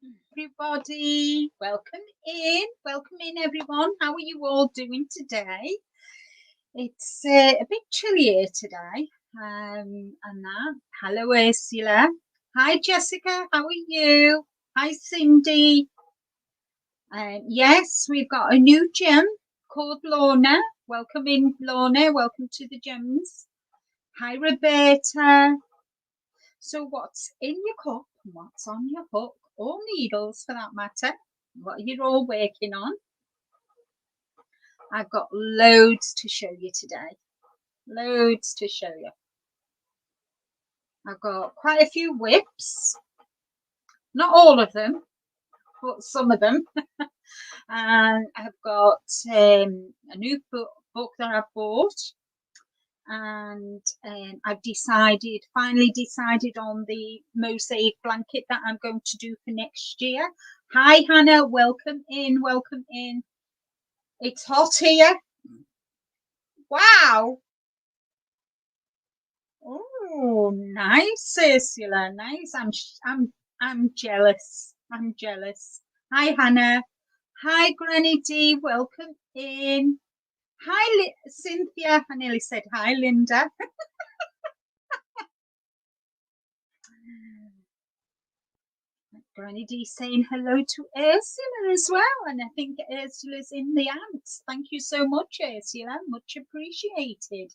Everybody, welcome in everyone. How are you all doing today? It's a bit chilly here today. And that. Hello, Ursula. Hi, Jessica. How are you? Hi, Cindy. Yes, we've got a new gem called Lorna. Welcome in, Lorna. Welcome to the gems. Hi, Roberta. So what's in your cup and what's on your hook, or needles for that matter? What are you all working on? I've got loads to show you today. Loads to show you. I've got quite a few whips. Not all of them, but some of them. And I've got a new book that I've bought. And I've finally decided on the mosaic blanket that I'm going to do for next year. Hi, Hannah. Welcome in. Welcome in. It's hot here. Wow. Oh, nice, Ursula. Nice. I'm jealous. I'm jealous. Hi, Hannah. Hi, Granny D. Welcome in. Hi, Cynthia. I nearly said hi, Linda. Granny D saying hello to Ursula as well. And I think Ursula's in the ants. Thank you so much, Ursula. Much appreciated.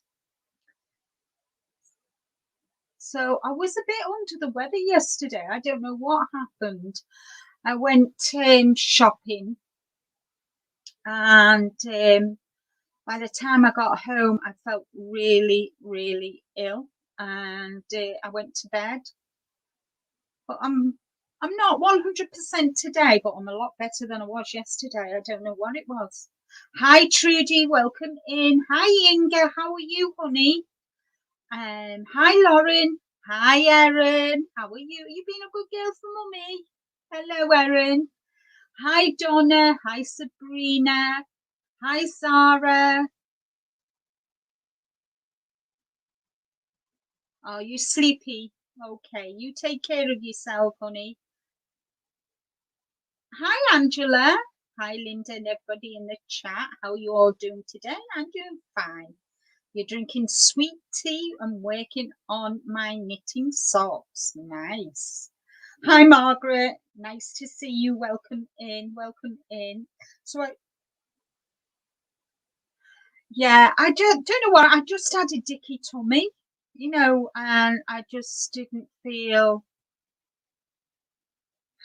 So I was a bit under the weather yesterday. I don't know what happened. I went shopping, and by the time I got home, I felt really, really ill, and I went to bed. But I'm not 100% today, but I'm a lot better than I was yesterday. I don't know what it was. Hi, Trudy. Welcome in. Hi, Inga. How are you, honey? Hi, Lauren. Hi, Erin. How are you? You been a good girl for mummy? Hello, Erin. Hi, Donna. Hi, Sabrina. Hi, Sarah. Are you sleepy? Okay, you take care of yourself, honey. Hi, Angela. Hi, Linda and everybody in the chat. How are you all doing today? I'm doing fine. You're drinking sweet tea and working on my knitting socks. Nice. Hi, Margaret. Nice to see you. Welcome in. Welcome in. So, I don't know what. I just had a dicky tummy, and I just didn't feel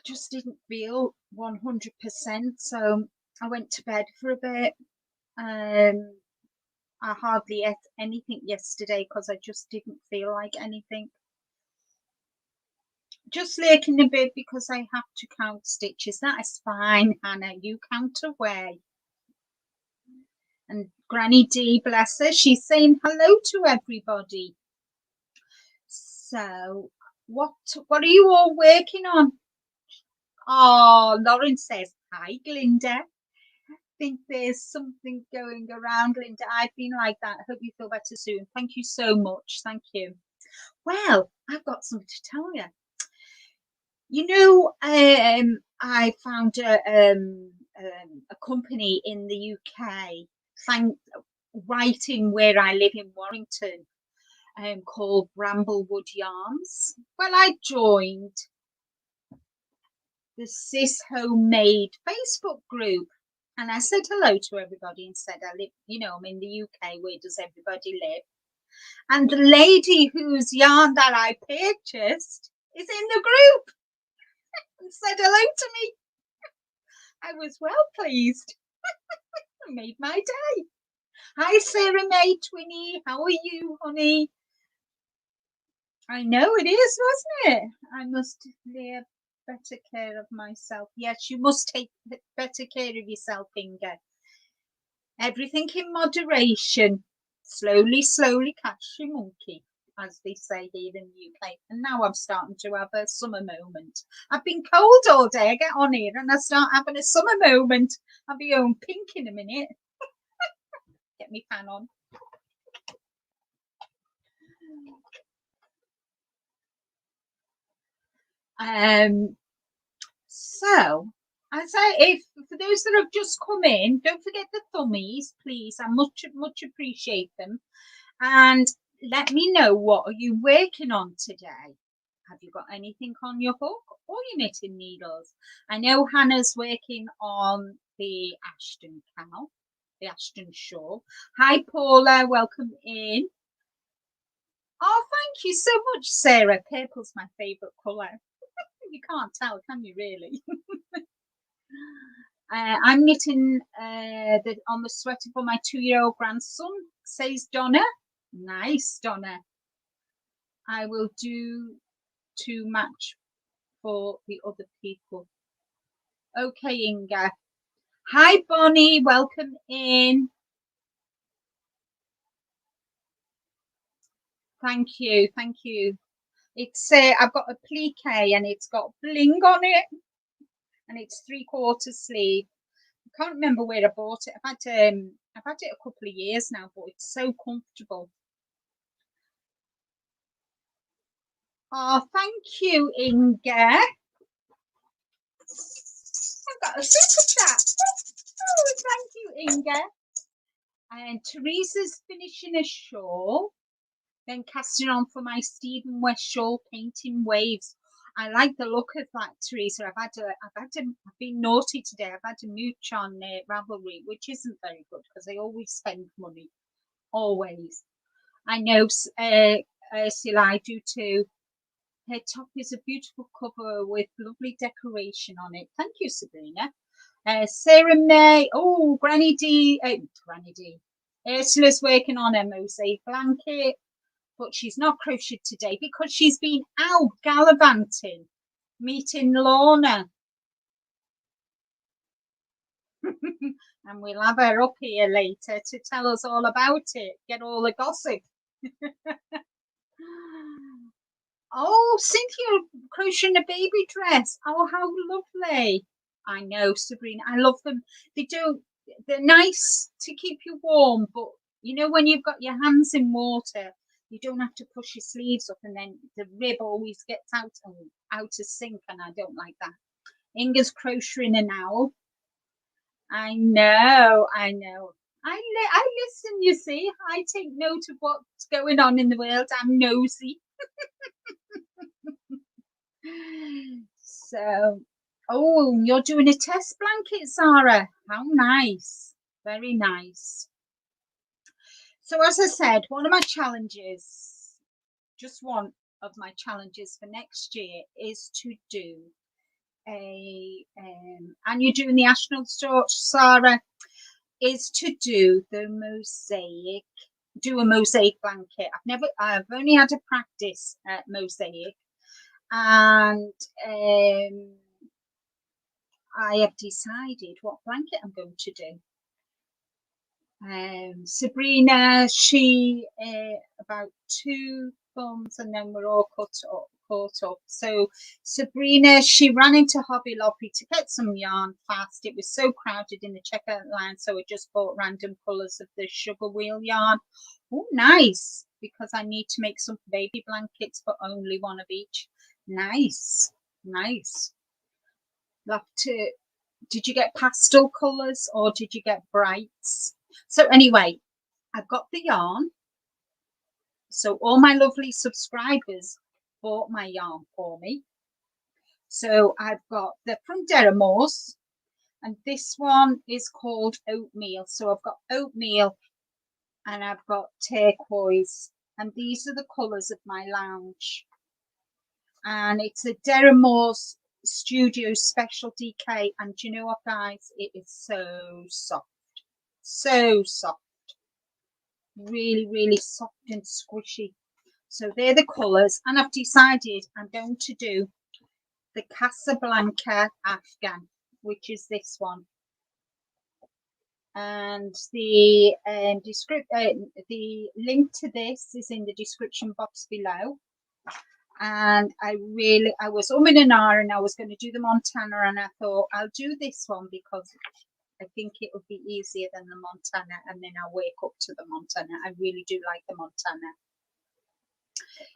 100%. So I went to bed for a bit. I hardly ate anything yesterday because I just didn't feel like anything. Just lurking a bit because I have to count stitches. That is fine, Hannah. You count away. And Granny D, bless her, she's saying hello to everybody. So, what are you all working on? Oh, Lauren says, hi, Glinda. I think there's something going around, Linda. I've been like that. I hope you feel better soon. Thank you so much. Thank you. Well, I've got something to tell you. I found a company in the UK, right in where I live in Warrington, called Bramblewood Yarns. Well, I joined the Sis Homemade Facebook group, and I said hello to everybody and said I live, I'm in the UK. Where does everybody live? And the lady whose yarn that I purchased is in the group and said hello to me. I was well pleased. It made my day. Hi, Sarah May Twinny. How are you, honey? I know it is, wasn't it? I must take better care of myself. Yes, you must take better care of yourself, Inga. Everything in moderation. Slowly, slowly catch your monkey, as they say here in the UK. And now I'm starting to have a summer moment. I've been cold all day. I get on here and I start having a summer moment. I'll be on pink in a minute. Get me fan on. So, I say, if for those that have just come in, don't forget the thummies, please. I much appreciate them. And let me know, what are you working on today? Have you got anything on your hook or your knitting needles? I know Hannah's working on the Ashton cow, the Ashton shawl. Hi Paula, welcome in. Oh, thank you so much, Sarah. Purple's my favourite colour. You can't tell, can you, really? I'm knitting on the sweater for my 2-year-old grandson, says Donna. Nice, Donna. I will do to match for the other people. Okay, Inga. Hi, Bonnie. Welcome in. Thank you. Thank you. It's I've got a plique and it's got bling on it, and it's 3/4 sleeve. I can't remember where I bought it. I've had it a couple of years now, but it's so comfortable. Oh, thank you, Inga. I've got a super chat. Oh, thank you, Inga. And Teresa's finishing a shawl, then casting on for my Stephen West shawl, painting waves. I like the look of that, Teresa. I've been naughty today. I've had to mooch on Ravelry, which isn't very good because they always spend money, always. I know Ursula, I do too. Her top is a beautiful cover with lovely decoration on it. Thank you, Sabrina. Sarah May. Oh, Granny D. Ursula's working on a mosaic blanket, but she's not crocheted today because she's been out gallivanting, meeting Lorna. And we'll have her up here later to tell us all about it, get all the gossip. Oh, Cynthia crocheting a baby dress. Oh, how lovely. I know, Sabrina. I love them. They're nice to keep you warm, but you know, when you've got your hands in water, you don't have to push your sleeves up and then the rib always gets out of sync, and I don't like that. Inga's crocheting an owl. I know. I listen, you see. I take note of what's going on in the world. I'm nosy. So, oh, you're doing a test blanket, Sarah. How nice. Very nice. So, as I said, one of my challenges, just one of my challenges for next year, is to do and you're doing the Ashton Storch, Sarah, is to do a mosaic blanket. I've only had a practice at mosaic, and I have decided what blanket I'm going to do. Sabrina, she about 2 thumbs, and then we're all caught up. So Sabrina, she ran into Hobby Lobby to get some yarn fast. It was so crowded in the checkout line, so I just bought random colours of the sugar wheel yarn. Oh, nice, because I need to make some baby blankets, but only one of each. Nice. Did you get pastel colours or did you get brights? So anyway, I've got the yarn. So all my lovely subscribers bought my yarn for me. So I've got the from Deramores, and this one is called Oatmeal. So I've got oatmeal and I've got turquoise, and these are the colours of my lounge. And it's a Deramores Studio Special DK, and do you know what, guys? It is so soft. So soft. Really soft and squishy. So they're the colours, and I've decided I'm going to do the Casablanca Afghan, which is this one, and the link to this is in the description box below. And I was umming and ahhing, I was going to do the Montana, and I thought I'll do this one because I think it would be easier than the Montana, and then I'll wake up to the Montana. I really do like the Montana.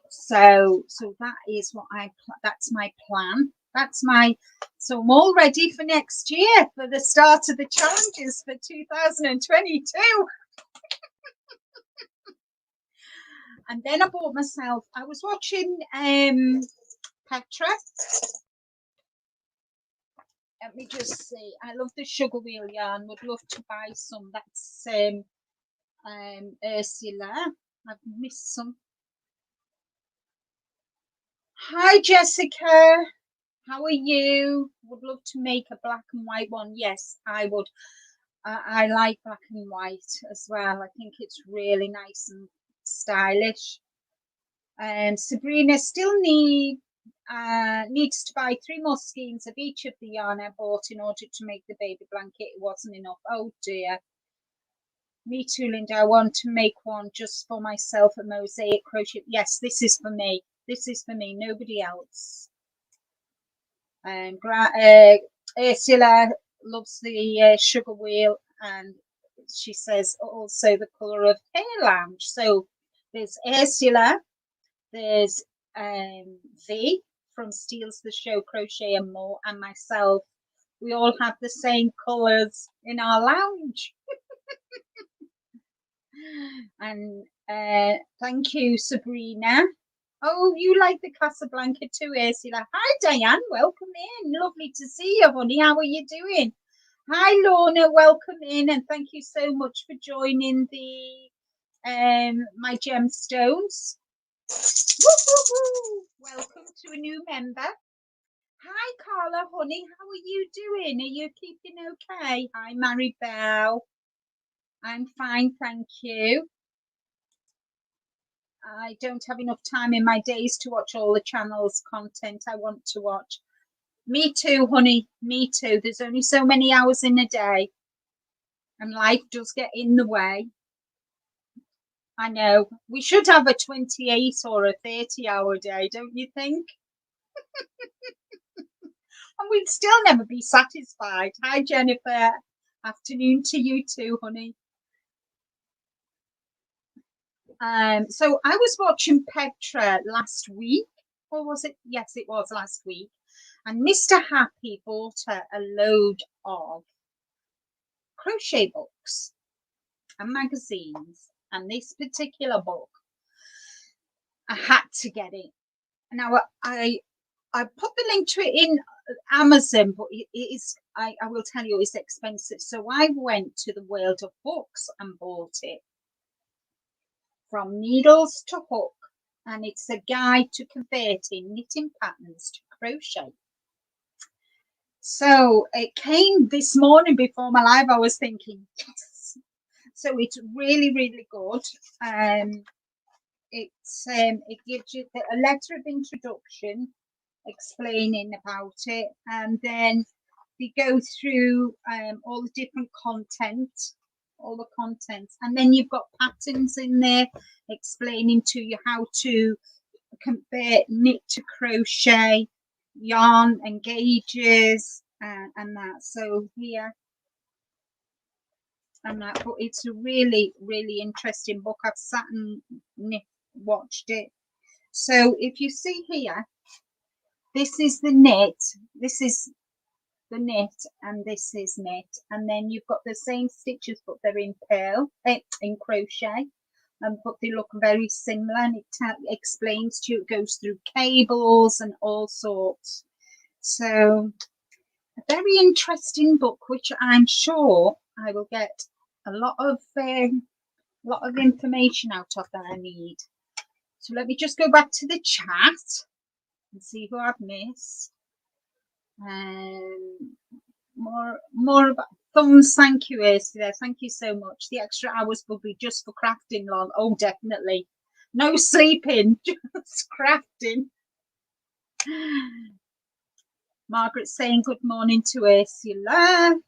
So that is what that's my plan. That's my, so I'm all ready for next year, for the start of the challenges for 2022. And then I bought myself, I was watching Petra. Let me just see. I love the sugar wheel yarn. Would love to buy some. That's Ursula. I've missed some. Hi Jessica. How are you? Would love to make a black and white one. Yes, I would. I like black and white as well. I think it's really nice and stylish. Sabrina still needs to buy 3 more skeins of each of the yarn I bought in order to make the baby blanket. It wasn't enough. Oh dear. Me too, Linda. I want to make one just for myself, a mosaic crochet. Yes, this is for me. This is for me, nobody else. Ursula loves the sugar wheel, and she says also the colour of Hair Lounge. So there's Ursula, there's V from Steals the Show Crochet and More, and myself. We all have the same colours in our lounge. And thank you, Sabrina. Oh, you like the Casablanca too, Ursula. Hi, Diane. Welcome in. Lovely to see you, honey. How are you doing? Hi, Lorna. Welcome in, and thank you so much for joining the my gemstones. Woo-hoo-hoo. Welcome to a new member. Hi, Carla, honey. How are you doing? Are you keeping okay? Hi, Maribel. I'm fine, thank you. I don't have enough time in my days to watch all the channels content I want to watch. Me too, honey. Me too. There's only so many hours in a day, and life does get in the way. I know. We should have a 28 or a 30-hour day, don't you think? And we'd still never be satisfied. Hi, Jennifer. Afternoon to you too, honey. So I was watching Petra last week, or was it? Yes, it was last week. And Mr. Happy bought her a load of crochet books and magazines. And this particular book, I had to get it. Now I put the link to it in Amazon, but it is, I will tell you, it's expensive. So I went to the World of Books and bought it. From Needles to Hook, and it's a guide to converting knitting patterns to crochet. So it came this morning before my live. I was thinking, yes. So it's really, really good. It gives you a letter of introduction explaining about it, and then we go through all the different content, all the contents, and then you've got patterns in there explaining to you how to convert knit to crochet, yarn and gauges, and that. So here and that, but it's a really, really interesting book. I've sat and watched it. So if you see here, this is the knit, this is the knit, and this is knit, and then you've got the same stitches, but they're in in crochet, but they look very similar, and it explains to you, it goes through cables and all sorts. So a very interesting book, which I'm sure I will get a lot of information out of that I need. So let me just go back to the chat and see who I've missed. More about thumbs. Thank you, Ursula. Thank you so much. The extra hours will be just for crafting, Lon. Oh, definitely. No sleeping, just crafting. Margaret's saying good morning to Ursula.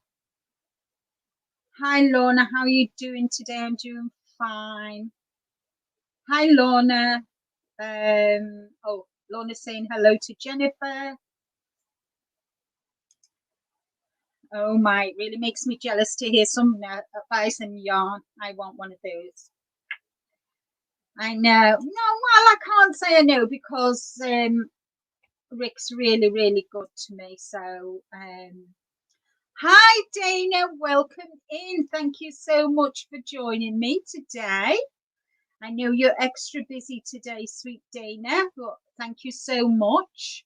Hi, Lorna. How are you doing today? I'm doing fine. Hi, Lorna. Oh, Lorna's saying hello to Jennifer. Oh my, it really makes me jealous to hear some advice and yarn. I want one of those. I know. No, well, I can't say I know, because Rick's really, really good to me. So, hi, Dana. Welcome in. Thank you so much for joining me today. I know you're extra busy today, sweet Dana, but thank you so much.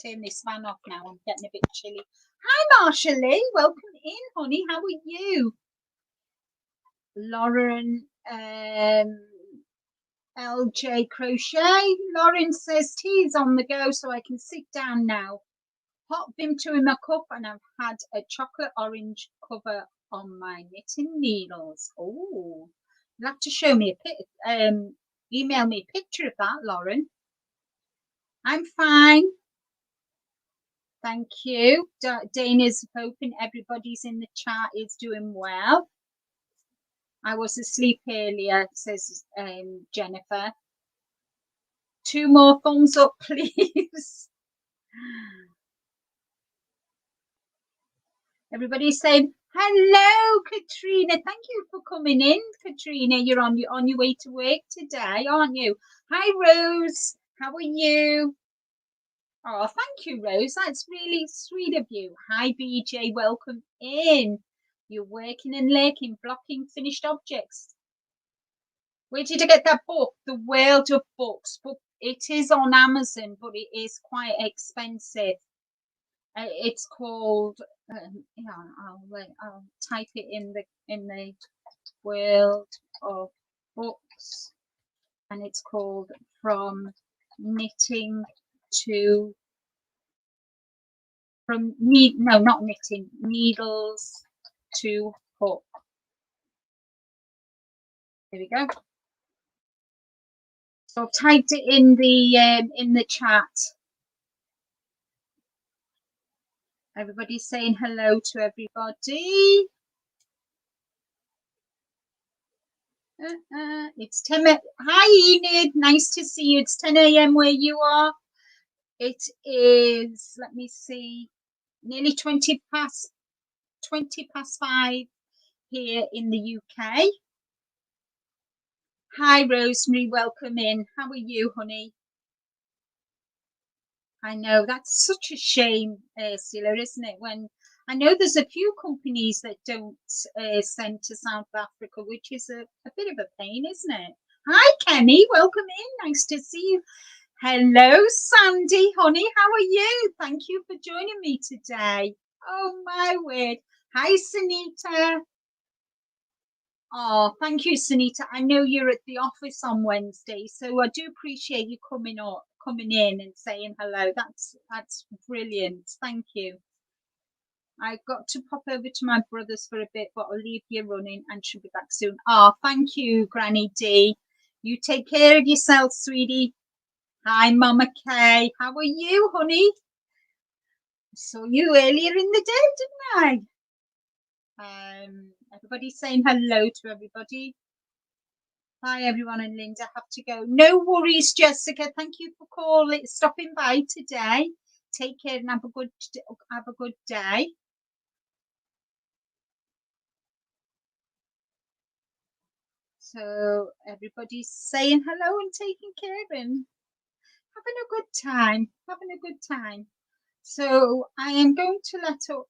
Turn this fan off now. I'm getting a bit chilly. Hi, Marsha Lee. Welcome in, honey. How are you? Lauren, LJ Crochet. Lauren says tea's on the go, so I can sit down now. Hot Vimto in my cup, and I've had a chocolate orange cover on my knitting needles. Oh, you'll have to show me a pic. Email me a picture of that, Lauren. I'm fine. Thank you. Dana's hoping everybody's in the chat is doing well. I was asleep earlier, says Jennifer. 2 more thumbs up, please. Everybody's saying, hello, Katrina. Thank you for coming in, Katrina. You're on your way to work today, aren't you? Hi, Rose. How are you? Oh, thank you, Rose. That's really sweet of you. Hi, BJ. Welcome in. You're working and lurking, blocking finished objects. Where did I get that book? The World of Books. But it is on Amazon, but it is quite expensive. It's called. I'll type it in the World of Books, and it's called From Knitting to not knitting, needles to hook. There we go. So I've typed it in the chat. Everybody's saying hello to everybody. It's 10. Hi, Enid. Nice to see you. It's 10 a.m. where you are. It is. Let me see. Nearly 20 past 5 here in the UK. Hi, Rosemary. Welcome in. How are you, honey? I know that's such a shame, Ursula, isn't it? When I know there's a few companies that don't send to South Africa, which is a bit of a pain, isn't it? Hi, Kenny. Welcome in. Nice to see you. Hello, Sandy, honey. How are you? Thank you for joining me today. Oh, my word. Hi, Sunita. Oh, thank you, Sunita. I know you're at the office on Wednesday, so I do appreciate you coming in and saying hello. That's brilliant. Thank you. I've got to pop over to my brother's for a bit, but I'll leave you running and she'll be back soon. Oh, thank you, Granny D. You take care of yourself, sweetie. Hi, Mama Kay. How are you, honey? I saw you earlier in the day, didn't I? Everybody's saying hello to everybody. Hi, everyone, and Linda. Have to go. No worries, Jessica. Thank you for stopping by today. Take care and have a good day. So everybody's saying hello and taking care and having a good time. So I am going to let up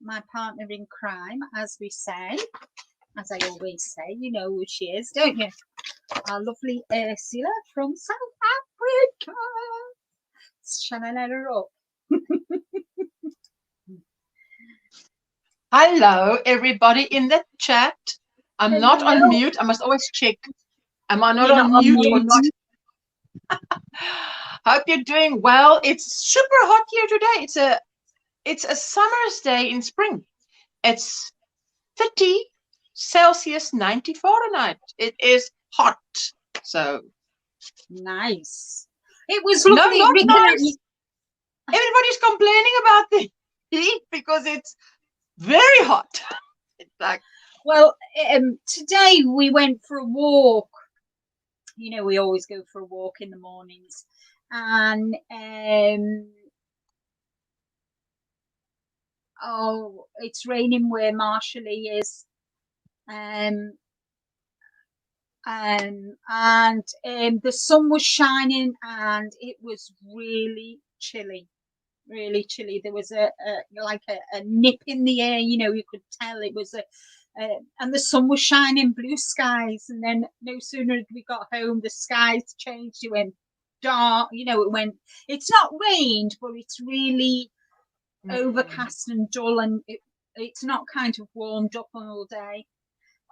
my partner in crime, as we say, as I always say. You know who she is, don't you? Our lovely Ursula from South Africa. Shall I let her up? Hello, everybody in the chat. I'm not on mute. I must always check. Am I not on mute or not? Hope you're doing well. It's super hot here today. It's a summer's day in spring. It's 30 Celsius, 90 Fahrenheit. It is hot. So nice. It was lovely. No, not nice. Everybody's complaining about the heat because it's very hot. It's like, well, today we went for a walk. You know, we always go for a walk in the mornings, and oh, it's raining where Marshall is. and the sun was shining, and it was really chilly. Really chilly. There was a nip in the air. You could tell it was and the sun was shining, blue skies. And then no sooner did we got home, the skies changed. It went dark. It's not rained, but it's really overcast and dull, and it's not kind of warmed up all day.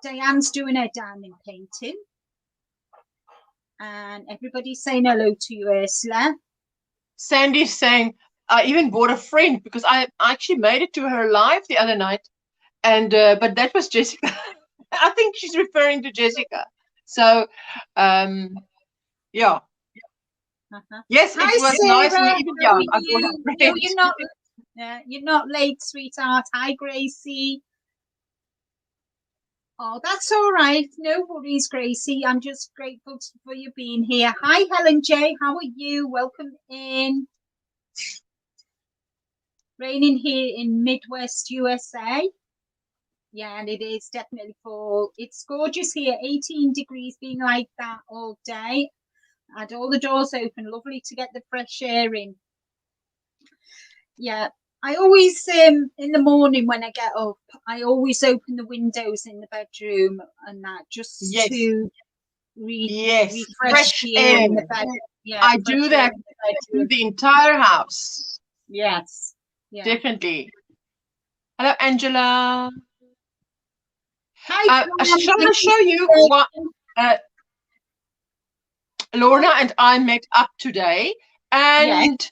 Diane's doing her diamond painting, and everybody's saying hello to you, Ursula. Sandy's saying, I even bought a friend because I actually made it to her live the other night, and but that was Jessica. I think she's referring to Jessica. So, yeah. Yes, Hi, it was Sarah. nice. And even young. I bought a friend. No, you're not late, sweetheart. Hi, Gracie. Oh, that's all right. No worries, Gracie. I'm just grateful for you being here. Hi, Helen J. How are you? Welcome in. Raining here in Midwest USA. Yeah, and it is definitely fall. It's gorgeous here. 18 degrees, being like that all day. I had all the doors open. Lovely to get the fresh air in. Yeah. I always, in the morning when I get up, I always open the windows in the bedroom and that just to refresh fresh the air in the bed. Yeah, I do that through the entire house. Yes. Yeah. Definitely. Hello, Angela. Hi. Shall I show you what Lorna and I met up today? And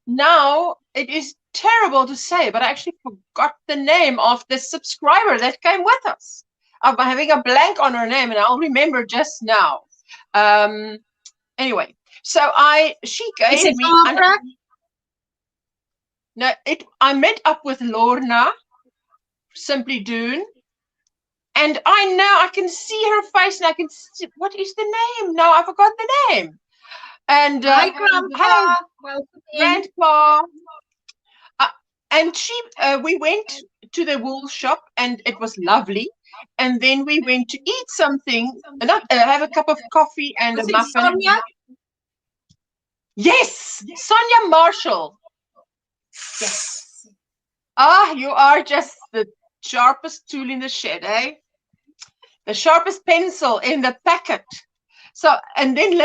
now it is terrible to say, but I actually forgot the name of the subscriber that came with us. I'm having a blank on her name, and I'll remember just now. Anyway, so she gave me. No, I met up with Lorna, Simply Doon, and I can see her face, and I can see, what is the name? No, I forgot the name. And hi, Grandpa. Hello, welcome Grandpa. And we went to the wool shop, and it was lovely. And then we went to eat something, have a cup of coffee and a muffin. Sonia? Yes, Sonia Marshall. Yes. You are just the sharpest tool in the shed, eh? The sharpest pencil in the packet. So, and then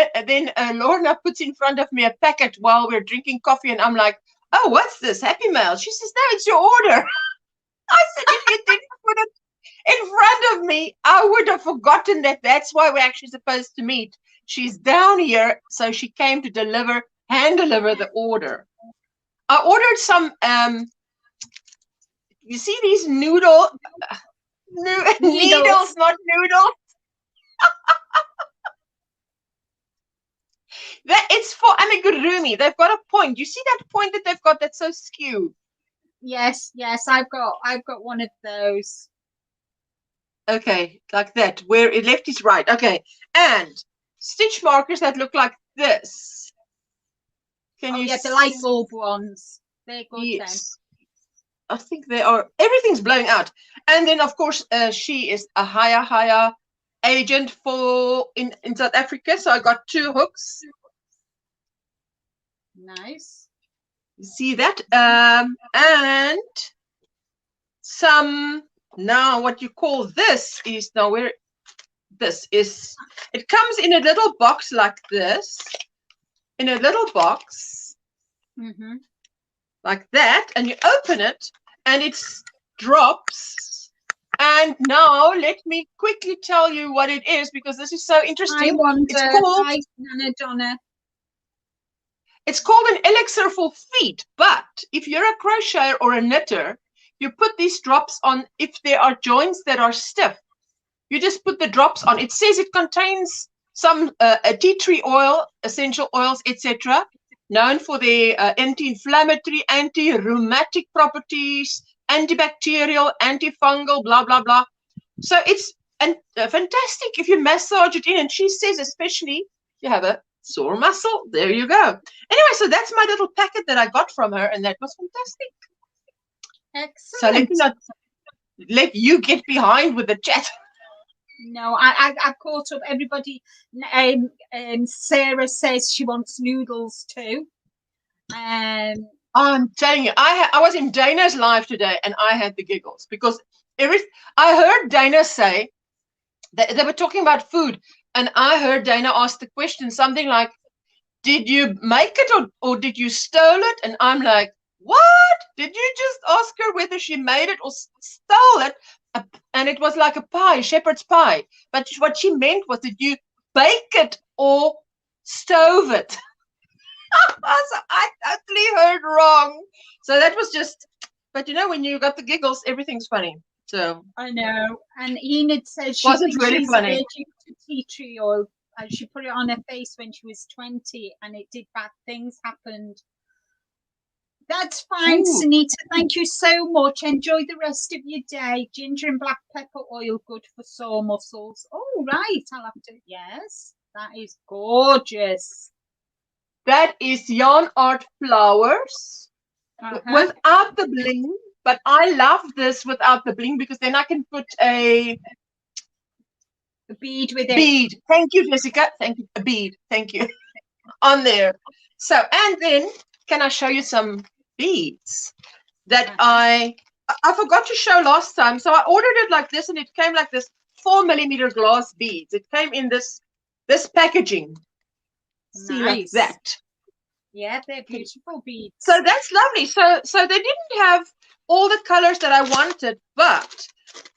Lorna puts in front of me a packet while we're drinking coffee, and I'm like, oh, what's this? Happy Mail. She says, no, it's your order. I said, if you didn't put it in front of me, I would have forgotten that. That's why we're actually supposed to meet. She's down here, so she came to hand deliver the order. I ordered some, you see these needles, not noodles. It's for amigurumi. They've got a point. You see that point that they've got that's so skewed? Yes, I've got one of those. Okay, like that, where it left is right. Okay, and stitch markers that look like this. Can you see? The light bulb ones. They're good. Yes. Then. I think they are. Everything's blowing out. And then, of course, she is a higher agent in South Africa. So I got 2 hooks. Nice. You see that? And some. Now, what you call this is it comes in a little box like this, like that, and you open it, and it drops. And now, let me quickly tell you what it is, because this is so interesting. It's called an elixir for feet, but if you're a crocheter or a knitter, you put these drops on. If there are joints that are stiff, you just put the drops on. It says it contains some tea tree oil, essential oils, etc., known for their anti-inflammatory, anti-rheumatic properties, antibacterial, antifungal, blah, blah, blah. So it's fantastic if you massage it in. And she says, especially if you have a sore muscle, there you go. Anyway, so that's my little packet that I got from her, and that was fantastic. Excellent. So let me not let you get behind with the chat. No, I've caught up. Everybody, Sarah says she wants noodles too. I'm telling you, I was in Dana's live today, and I had the giggles because I heard Dana say that they were talking about food, and I heard Dana ask the question something like, "Did you make it or did you stole it?" And I'm like, "What? Did you just ask her whether she made it or stole it?" And it was like a pie, shepherd's pie. But what she meant was, did you bake it or stove it? So I totally heard wrong. So that was just, but you know, when you got the giggles, everything's funny. So I know. And Enid says she wasn't thinks really she's funny. allergic to tea tree oil. And she put it on her face when she was 20, and it did bad things happened. That's fine, Ooh. Sunita. Thank you so much. Enjoy the rest of your day. Ginger and black pepper oil, good for sore muscles. Oh, right. I'll have to. Yes, that is gorgeous. That is yarn art flowers without the bling. But I love this without the bling because then I can put a bead with it. Bead. Thank you, Jessica. Thank you. A bead. Thank you. On there. So, and then can I show you some beads that I forgot to show last time. So I ordered it like this, and it came like this 4mm glass beads. It came in this packaging. See, like that. Yeah, they're beautiful beads. So that's lovely. So they didn't have all the colors that I wanted, but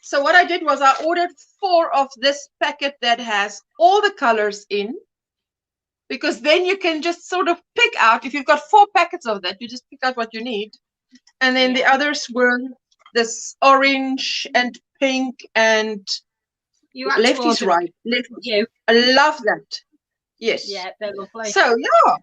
so what I did was I ordered 4 of this packet that has all the colors in, because then you can just sort of pick out, if you've got 4 packets of that, you just pick out what you need. And then the others were this orange and pink and left is right. Left. You. I love that. Yes. Yeah, they're lovely. So, yeah.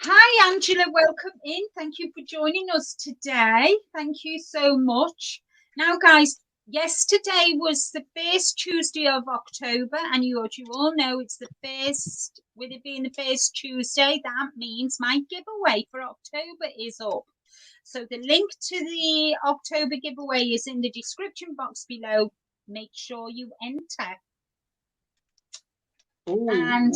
Hi, Angela. Welcome in. Thank you for joining us today. Thank you so much. Now, guys, yesterday was the first Tuesday of October, and you all know it's the first, with it being the first Tuesday, that means my giveaway for October is up. So the link to the October giveaway is in the description box below. Make sure you enter. And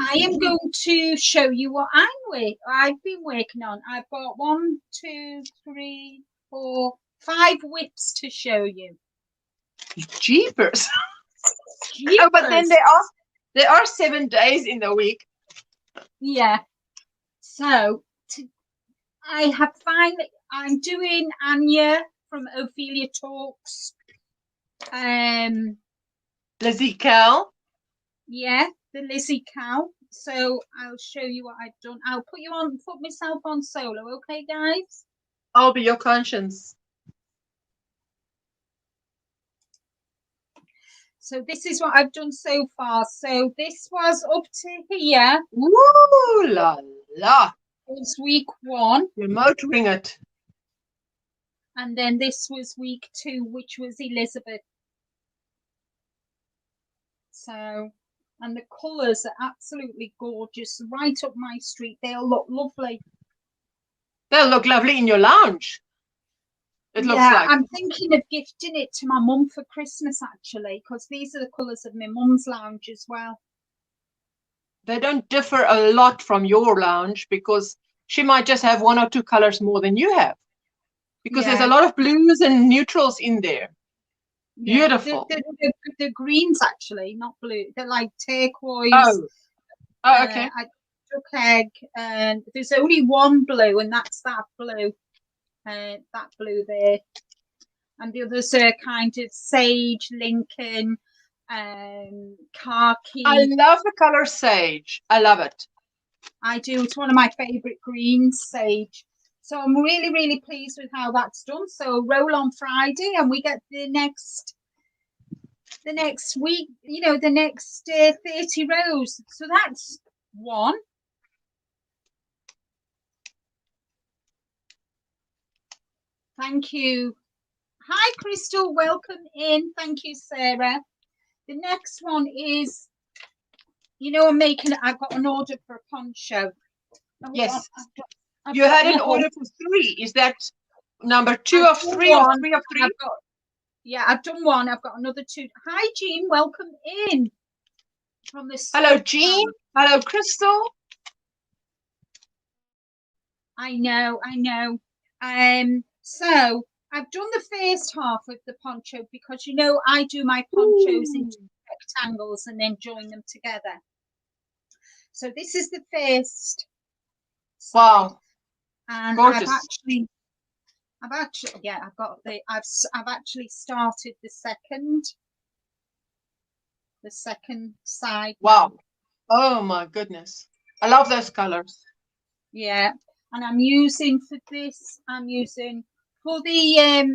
I am going to show you what I've been working on. I've got 1, 2, 3, 4, 5 whips to show you. Jeepers. Oh, but then there are 7 days in the week. Yeah. So I'm doing Anya from Ophelia Talks. Lizzie Cal. Yeah, the Lizzie Cow. So I'll show you what I've done. I'll put myself on solo, okay, guys? I'll be your conscience. So this is what I've done so far. So this was up to here. Ooh la la. It's week 1. You're motoring it. And then this was week 2, which was Elizabeth. So, and the colours are absolutely gorgeous, right up my street. They'll look lovely. They'll look lovely in your lounge. It looks like. I'm thinking of gifting it to my mum for Christmas, actually, because these are the colours of my mum's lounge as well. They don't differ a lot from your lounge, because she might just have 1 or 2 colors more than you have. Because there's a lot of blues and neutrals in there. Yeah. Beautiful. The greens, actually, not blue. They're like turquoise. Oh, okay. Duck egg, and there's only 1 blue, and that's that blue. That blue there. And the others are kind of sage, Lincoln, khaki. I love the color sage. I love it. I do. It's one of my favorite greens, sage. So I'm really, really pleased with how that's done. So roll on Friday, and we get the next week, the next 30 rows. So that's 1. Thank you. Hi, Crystal. Welcome in. Thank you, Sarah. The next one is, I've got an order for a poncho. Yes. You had an order for 3. Is that number 2 of 3 or 3 of 3? Yeah, I've done one. I've got another 2. Hi, Jean. Welcome in from the Hello, Jean. Hello, Crystal. I know. So I've done the first half of the poncho because you know I do my ponchos into rectangles and then join them together. So this is the first side. Wow. And Gorgeous. I've actually started the second side. Wow. Oh my goodness. I love those colors. Yeah. And I'm using for the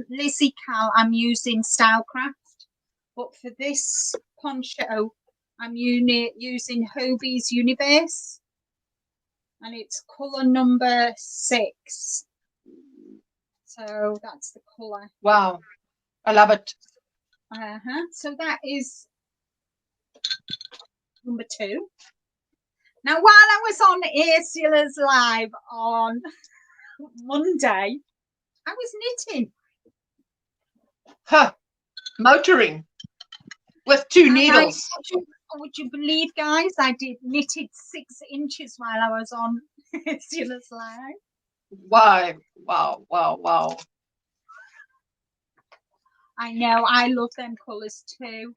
Lizzie Cal, I'm using Stylecraft. But for this poncho, I'm using Hobie's Universe. And it's colour number 6. So that's the colour. Wow. I love it. So that is number 2. Now, while I was on Ursula's live on Monday, I was knitting. Huh. Motoring with 2 needles. Would you believe, guys, I knitted 6 inches while I was on Ursula's live. Wow. I know, I love them colours too.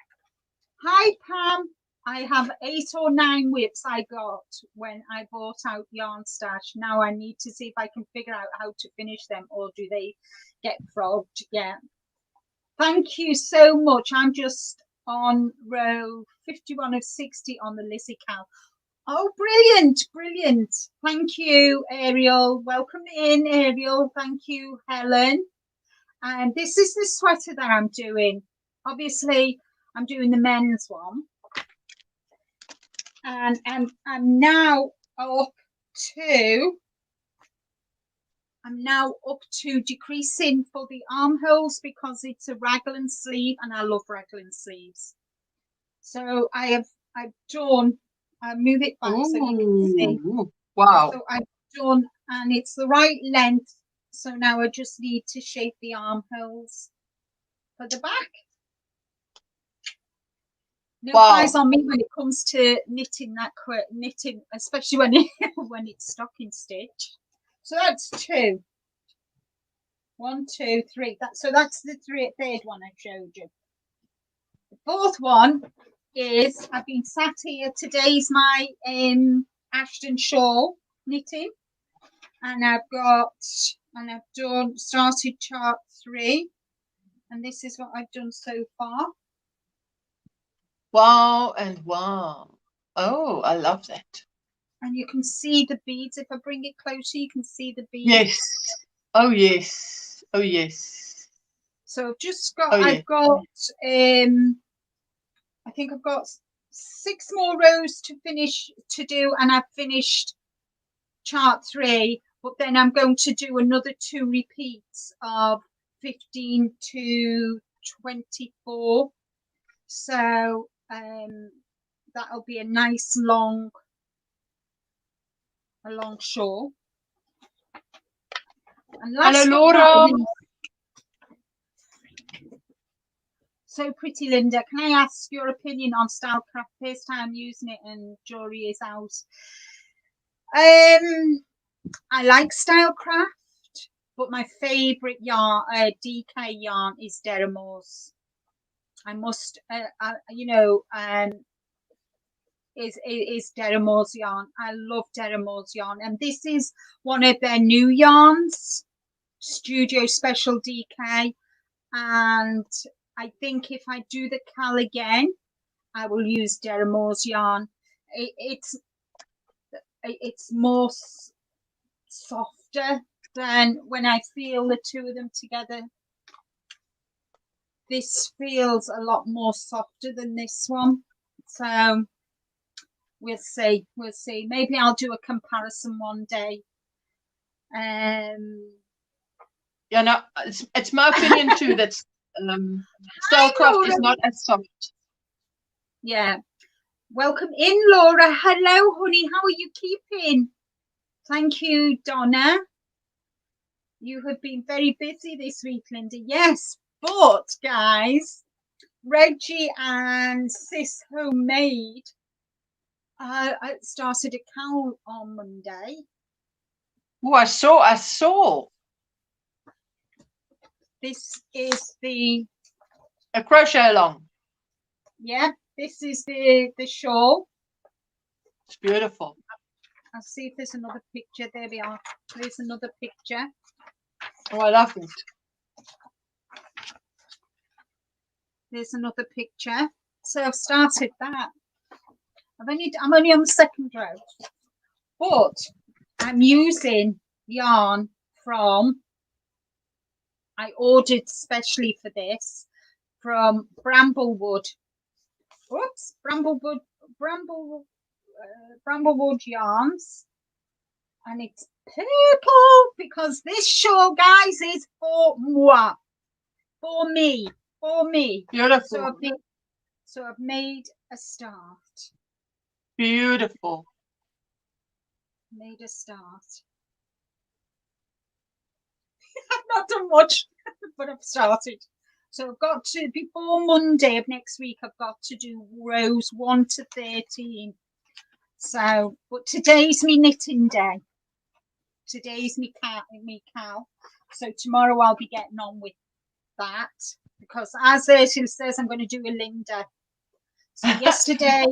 Hi, Pam. I have 8 or 9 whips I got when I bought out Yarn Stash. Now I need to see if I can figure out how to finish them, or do they get frogged? Yeah. Thank you so much. I'm just on row 51 of 60 on the Lizzie Cal. Oh, brilliant. Thank you, Ariel. Welcome in, Ariel. Thank you, Helen. And this is the sweater that I'm doing. Obviously, I'm doing the men's one. And I'm now up to decreasing for the armholes because it's a raglan sleeve and I love raglan sleeves. So I've done, I'll move it back so you can see. Wow. So I've done, and it's the right length. So now I just need to shape the armholes for the back. No eyes on me when it comes to knitting especially when it's stocking stitch. So that's 2. 1, 2, 3. So that's the third one I showed you. The fourth one is I've been sat here. Today's my Ashton shawl knitting, and I've started chart 3, and this is what I've done so far. Wow and wow. Oh, I love that. And you can see the beads. If I bring it closer, you can see the beads. Yes. Oh yes. So I've just got, I think I've got 6 more rows to do, and I've finished chart 3, but then I'm going to do another 2 repeats of 15 to 24. So that'll be a nice long shawl. And hello, Laura. So pretty, Linda. Can I ask your opinion on Stylecraft? First time using it and jury is out. I like Stylecraft, but my favourite yarn, DK yarn, is Deramores. I must, is Deramores yarn. I love Deramores yarn, and this is one of their new yarns, Studio Special DK, and I think if I do the Cal again, I will use Deramores yarn. It's more softer than when I feel the 2 of them together. This feels a lot more softer than this one. So we'll see. Maybe I'll do a comparison one day. Yeah, no, it's my opinion too that Stylecraft is not as soft. Yeah. Welcome in, Laura. Hello, honey. How are you keeping? Thank you, Donna. You have been very busy this week, Linda. Yes, But guys, Reggie and Sis Homemade I started a cowl on Monday. Oh, I saw. This is A crochet along. yeah, this is the shawl. It's beautiful. I'll see if there's another picture. There we are. There's another picture. Oh, I love it. There's another picture. So I've started that. I'm only on the second row, but I'm using yarn from. I ordered specially for this from Bramblewood. Oops, Bramblewood yarns, and it's purple because this shawl, guys, is for moi, for me. Beautiful. So I've made a start. Beautiful. Made a start. I've not done much, but I've started. So I've got to, before Monday of next week, I've got to do rows 1 to 13. So, but today's me knitting day. Today's me cow. So tomorrow I'll be getting on with that because as Ursula says, I'm going to do a Linda. So yesterday,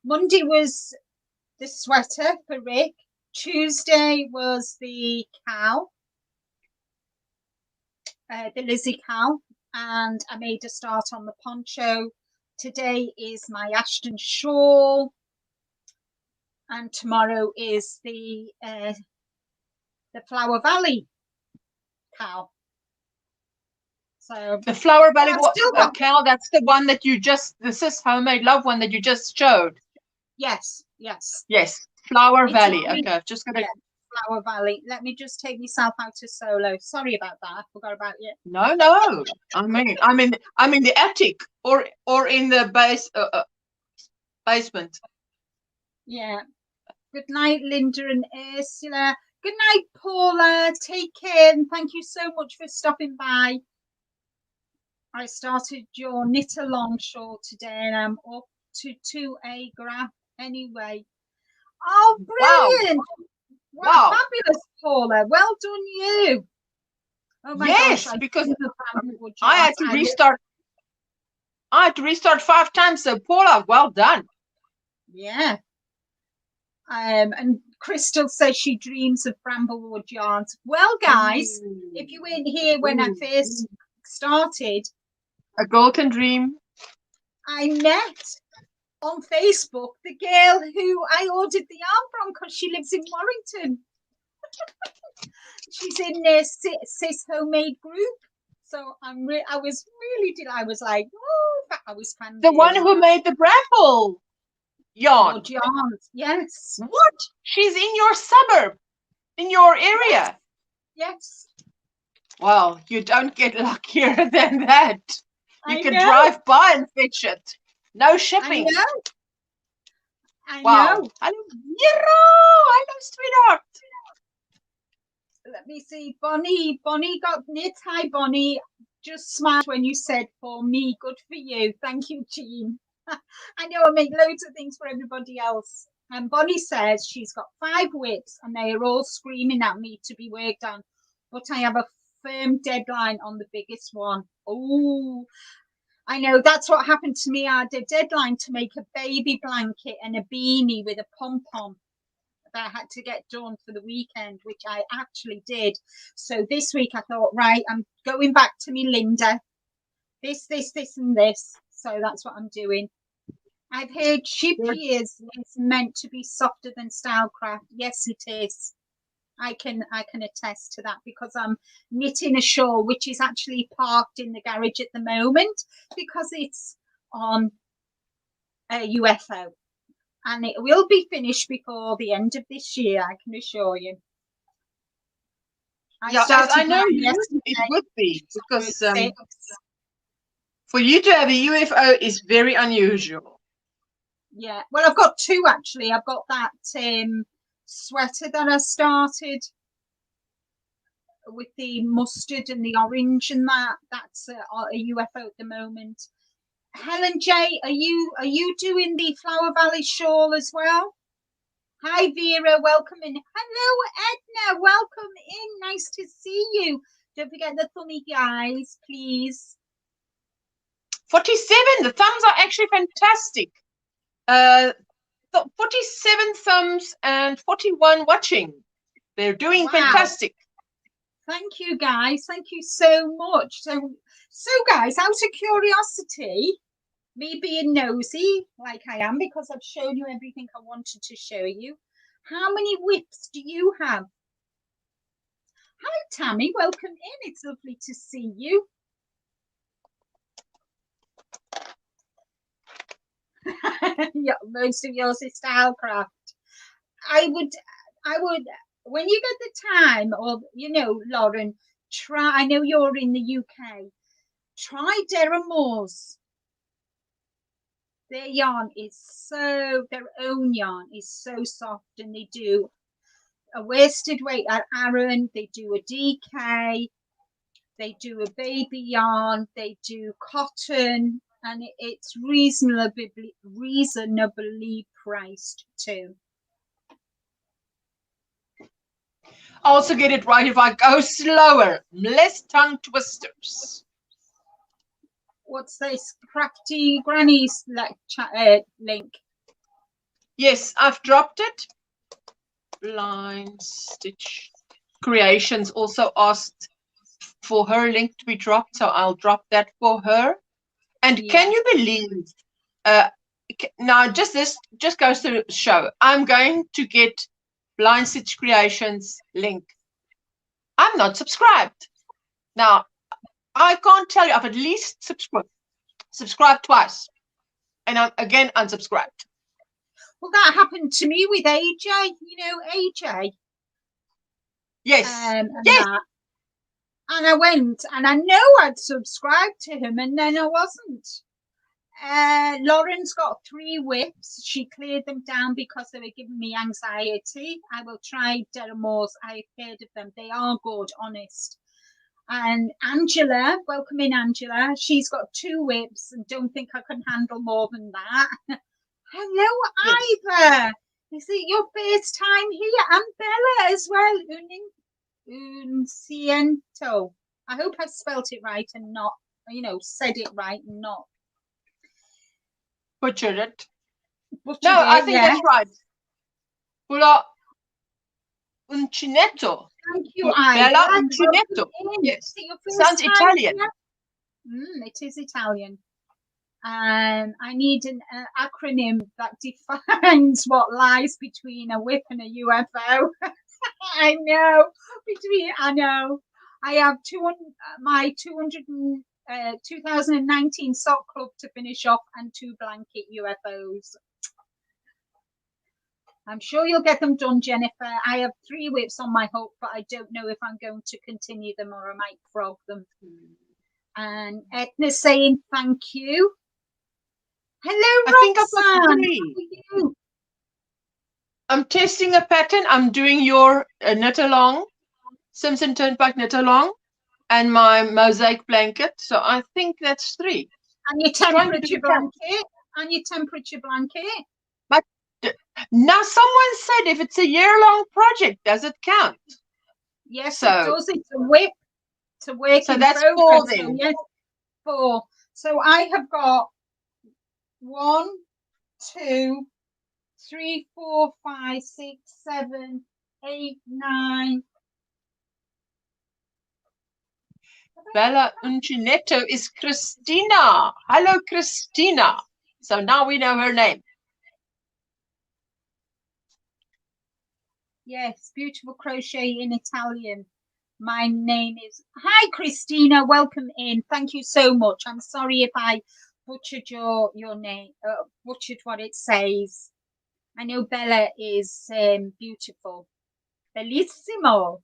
Monday was the sweater for Rick. Tuesday was the cow, the Lizzie cow, and I made a start on the poncho. Today is my Ashton shawl, and tomorrow is the Flower Valley cow. So the Flower Valley cow, that's the one that you just, this is Homemade Love one that you just showed. Yes. Flower Valley. Okay, I've just got to. Flower Valley. Let me just take myself out to solo. Sorry about that. I forgot about you. No. I mean, I'm in the attic or in the basement. Yeah. Good night, Linda and Ursula. Good night, Paula. Take care, and thank you so much for stopping by. I started your knit along shawl today, and I'm up to a graph anyway. Oh, brilliant! Wow. Fabulous, Paula. Well done, you. Oh my gosh! Because I had to restart. I had to restart 5 times. So Paula, well done. Yeah. And Crystal says she dreams of Bramblewood yarns. Well, guys, if you weren't here when I first started, a golden dream. I met on Facebook the girl who I ordered the yarn from because she lives in Warrington. She's in their Sis Homemade group. So I was really delighted. I was like, oh, I was fangirling. The one who made the Bramble yarn. Yarns, yes. What? She's in your suburb, in your area. Yes. Well, you don't get luckier than that. You can drive by and fetch it. No shipping. I know. Hello, sweetheart. Let me see. Bonnie got knit. Hi, Bonnie. Just smiled when you said for me. Good for you. Thank you, Jean. I know I make loads of things for everybody else. And Bonnie says she's got 5 whips and they are all screaming at me to be worked on. But I have a firm deadline on the biggest one. Oh, I know that's what happened to me. I had a deadline to make a baby blanket and a beanie with a pom-pom that I had to get done for the weekend, which I actually did. So this week I thought, right, I'm going back to me Linda. This, and this. So that's what I'm doing. I've heard chippy is meant to be softer than Stylecraft. Yes, it is. I can attest to that because I'm knitting a shawl which is actually parked in the garage at the moment because it's on a UFO, and it will be finished before the end of this year. I can assure you. I know it would be because for you to have a UFO is very unusual. Yeah, well, I've got 2 actually. I've got that sweater that I started the mustard and the orange and that. That's a UFO at the moment. Helen J, are you doing the Flower Valley shawl as well? Hi Vera, welcome in. Hello Edna, welcome in. Nice to see you. Don't forget the thummy, guys, please. 47. The thumbs are actually fantastic. 47 thumbs and 41 watching. They're doing fantastic. Thank you, guys. Thank you so much. So guys, out of curiosity, me being nosy like I am, because I've shown you everything I wanted to show you, how many whips do you have? Hi, Tammy. Welcome in. It's lovely to see you. Yeah, most of yours is stylecraft. I would, when you get the time, or Lauren, try. I know you're in the UK. Try Derra Moore's. Their yarn is their own yarn is so soft, and they do a worsted weight at Aran. They do a DK. They do a baby yarn. They do cotton, and it's reasonably priced too. I also get it right if I go slower, less tongue twisters. What's this crafty granny's link? Yes, I've dropped it. Line Stitch Creations also asked for her link to be dropped, so I'll drop that for her. And yeah. Can you believe? Now, just goes to show. I'm going to get Blind Stitch Creations link. I'm not subscribed. Now, I can't tell you. I've at least subscribed twice, and I'm again unsubscribed. Well, that happened to me with AJ. You know AJ. Yes. Yes. And I went, and I know I'd subscribed to him, and then I wasn't. Lauren's got 3 whips. She cleared them down because they were giving me anxiety. I will try Derra Moore's. I've heard of them. They are good, honest. And Angela, welcome in, Angela. She's got 2 whips, and don't think I can handle more than that. Hello, yes. Ivor. Is it your first time here? And Bella as well. Unciento. I hope I spelt it right and not, said it right and not butchered it. I think that's right. Bella Uncinetto. Thank you, Bella Uncinetto. Yes. Sounds Italian. It is Italian. I need an acronym that defines what lies between a whip and a UFO. I know. I have 2019 sock club to finish off and 2 blanket UFOs. I'm sure you'll get them done, Jennifer. I have 3 whips on my hook, but I don't know if I'm going to continue them or I might frog them. And Edna's saying thank you. Hello, Roxanne. I think I've got 3. How are you? I'm testing a pattern. I'm doing your knit along, Simpson Turnpike knit along, and my mosaic blanket. So I think that's 3. And your temperature blanket. But now someone said if it's a year-long project, does it count? Yes, it does. It's a whip to work so in that's progress. 4 then. So yes, 4. So I have got 1, 2, 3, 4, 5, 6, 7, 8, 9. Bella Uncinetto is Christina. Hello, Christina. So now we know her name. Yes, beautiful crochet in Italian. My name is... Hi, Christina. Welcome in. Thank you so much. I'm sorry if I butchered your name, butchered what it says. I know Bella is beautiful. Bellissimo.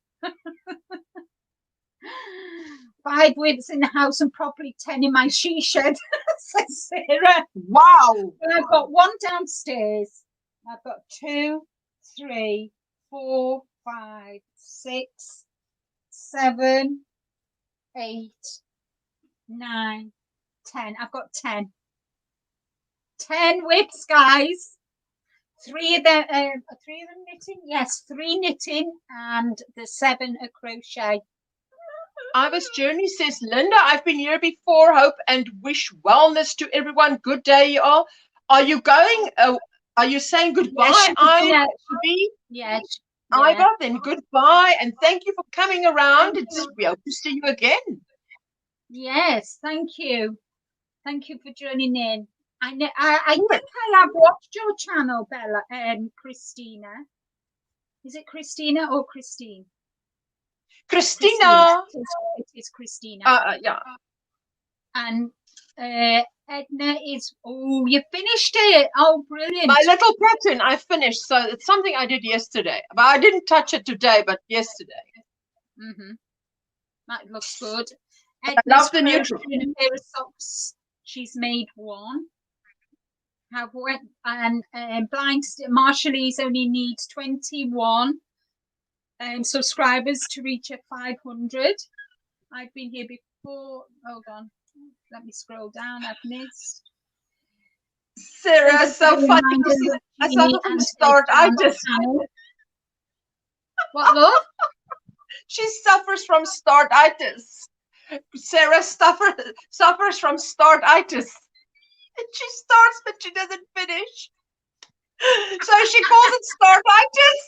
5 whips in the house and probably 10 in my she shed, says Sarah. Wow. And I've got 1 downstairs. I've got 2, 3, 4, 5, 6, 7, 8, 9, 10. I've got 10. 10 whips, guys. 3 of them knitting. Yes, 3 knitting and the 7 are crochet. Iva's journey says, Linda, I've been here before. Hope and wish wellness to everyone. Good day, you all. Are you going? Are you saying goodbye, Iva? Yes. Iva, then goodbye, and thank you for coming around. We hope to see you again. Yes, thank you. Thank you for joining in. I think I have watched your channel, Bella, Christina. Is it Christina or Christine? Christina. It is Christina. Yeah. And Edna is, you finished it. Oh, brilliant. My little pattern, I finished. So it's something I did yesterday. But I didn't touch it today, but yesterday. That looks good. Edna's I love the new pair of socks. She's made one. Blind Marshallese only needs 21 subscribers to reach a 500. I've been here before. Hold on, let me scroll down. I've missed. Sarah, so funny. I suffer from startitis. What, love? She suffers from startitis. Sarah suffers from startitis. And she starts, but she doesn't finish. So she calls it startitis.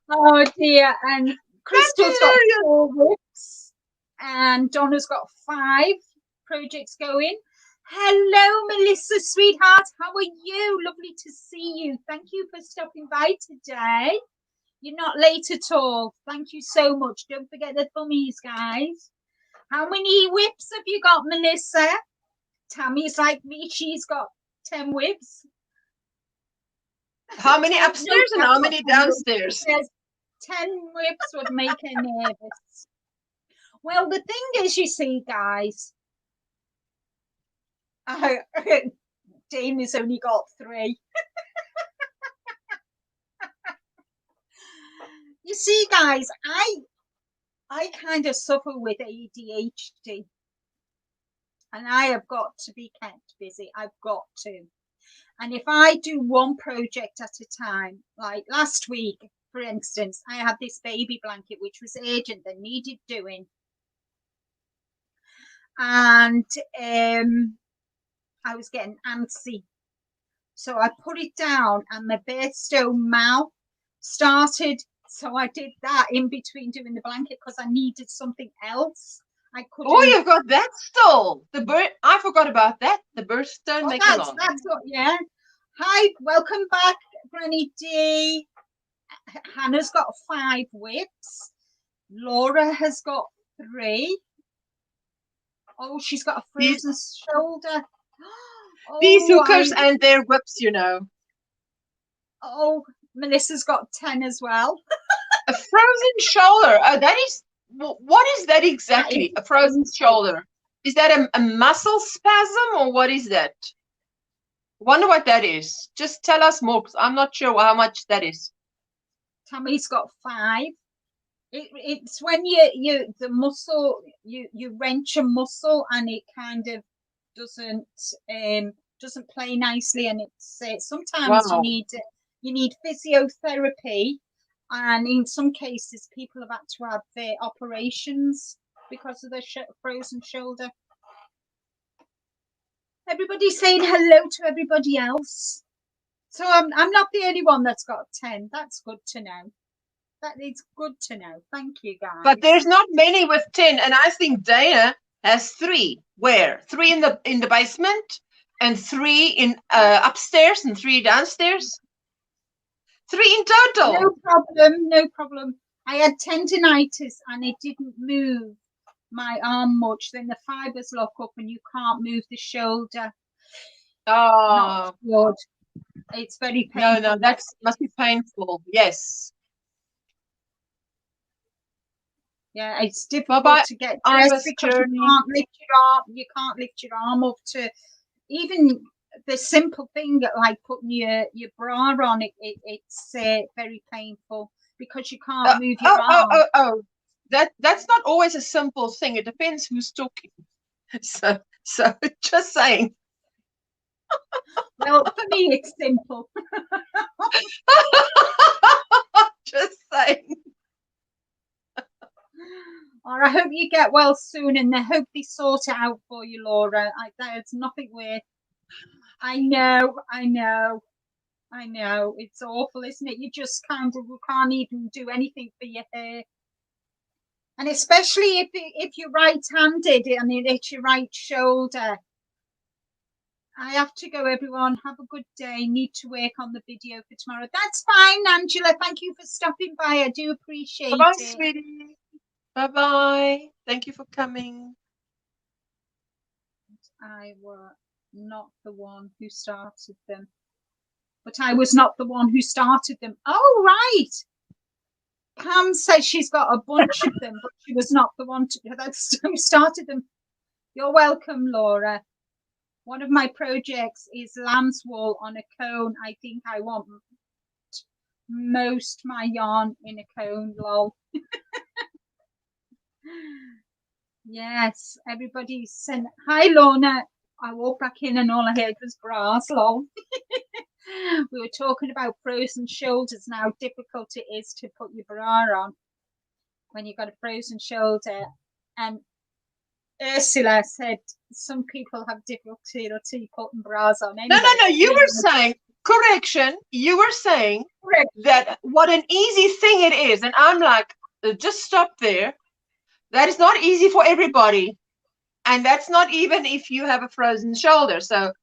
Oh dear. And Crystal's got 4 whips. And Donna's got 5 projects going. Hello, Melissa, sweetheart. How are you? Lovely to see you. Thank you for stopping by today. You're not late at all. Thank you so much. Don't forget the thummies, guys. How many whips have you got, Melissa? Tammy's like me. She's got 10 whips. How many upstairs and how many downstairs? 10 whips would make her nervous. Well, the thing is, you see, guys, Dana's only got 3. You see, guys, I kind of suffer with ADHD, and I have got to be kept busy. I've got to. And if I do one project at a time, like last week, for instance, I had this baby blanket, which was urgent that needed doing. And I was getting antsy. So I put it down and my birthstone mouth started. So I did that in between doing the blanket because I needed something else. I couldn't. Oh, you've got that still. I forgot about that. The birthstone that's what, yeah. Hi, welcome back, Granny D. Hannah's got 5 whips. Laura has got 3. Oh, she's got a frozen shoulder. These hookers and their whips, you know. Oh, Melissa's got 10 as well. A frozen shoulder. Oh, that is, what is that exactly? A frozen shoulder. Is that a muscle spasm or what is that? I wonder what that is. Just tell us more because I'm not sure how much that is. Tammy's got 5. It's when you wrench a muscle and it kind of doesn't play nicely, and it's sometimes you need physiotherapy, and in some cases people have had to have their operations because of their frozen shoulder. Everybody's saying hello to everybody else, so I'm not the only one that's got 10. That's good to know. That is good to know. Thank you, guys. But there's not many with 10, and I think Dana has 3. Where? 3 in the basement, and 3 in upstairs, and 3 downstairs. 3 in total. No problem. I had tendinitis, and it didn't move my arm much. Then the fibers lock up, and you can't move the shoulder. Oh, not good. It's very painful. No, that must be painful. Yes. Yeah, it's difficult to get dressed because you can't lift your arm up to even the simple thing like putting your bra on. It's very painful because you can't move your oh, arm. oh, oh. That's not always a simple thing. It depends who's talking. So just saying. Well, for me, it's simple. Just saying. Or I hope you get well soon, and I hope they sort it out for you, Laura. There's nothing weird. I know. It's awful, isn't it? You just can't even do anything for your hair. And especially if you're right-handed and it's your right shoulder. I have to go, everyone. Have a good day. Need to work on the video for tomorrow. That's fine, Angela. Thank you for stopping by. I do appreciate Bye, it. sweetie. Bye-bye. Thank you for coming. I was not the one who started them. But I was not the one who started them. Oh, right. Pam says she's got a bunch of them, but she was not the one who started them. You're welcome, Laura. One of my projects is lamb's wool on a cone. I think I want most my yarn in a cone, lol. Yes, everybody sent. Hi, Lorna. I walked back in and all I heard was bras, lol. We were talking about frozen shoulders and how difficult it is to put your bra on when you've got a frozen shoulder. And Ursula said some people have difficulty putting bras on anyway. No. You were saying, correction, you were saying that what an easy thing it is. And I'm like, just stop there. That is not easy for everybody. And that's not even if you have a frozen shoulder. So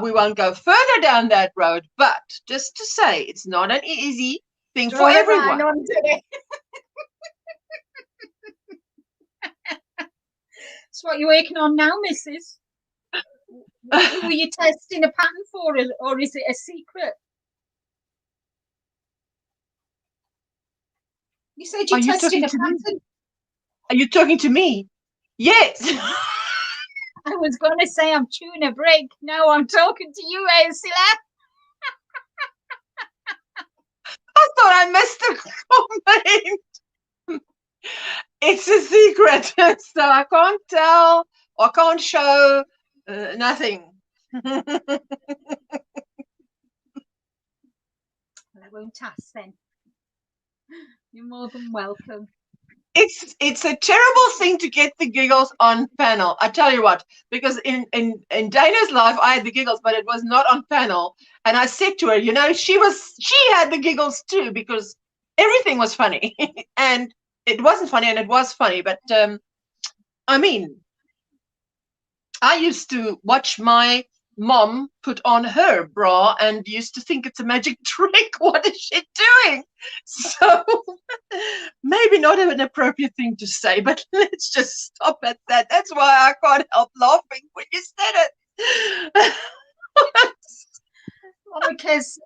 we won't go further down that road. But just to say, it's not an easy thing for everyone. That's what you're working on now, Mrs. Who are you testing a pattern for, or is it a secret? You said you're testing a pattern. Are you talking to me? Yes. I was going to say I'm chewing a break. No, I'm talking to you, Ursula. I thought I missed the comment. It's a secret, so I can't tell or can't show nothing. I won't ask then. You're more than welcome. It's a terrible thing to get the giggles on panel. I tell you what, because in Dana's life I had the giggles, but it was not on panel. And I said to her, you know, she had the giggles too, because everything was funny. And it wasn't funny and it was funny. But I mean, I used to watch my mom put on her bra and used to think it's a magic trick. What is she doing? So maybe not an appropriate thing to say, but let's just stop at that. That's why I can't help laughing when you said it.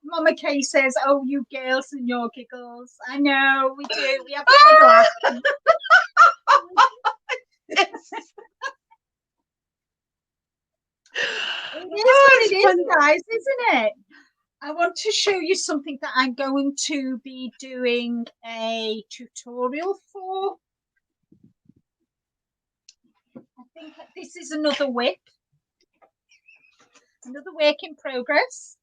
Mama Kay says, oh, you girls and your giggles. I know, we do. We have a good laugh. Yes. It is what it is, guys, isn't it? I want to show you something that I'm going to be doing a tutorial for. I think this is another whip. Another work in progress.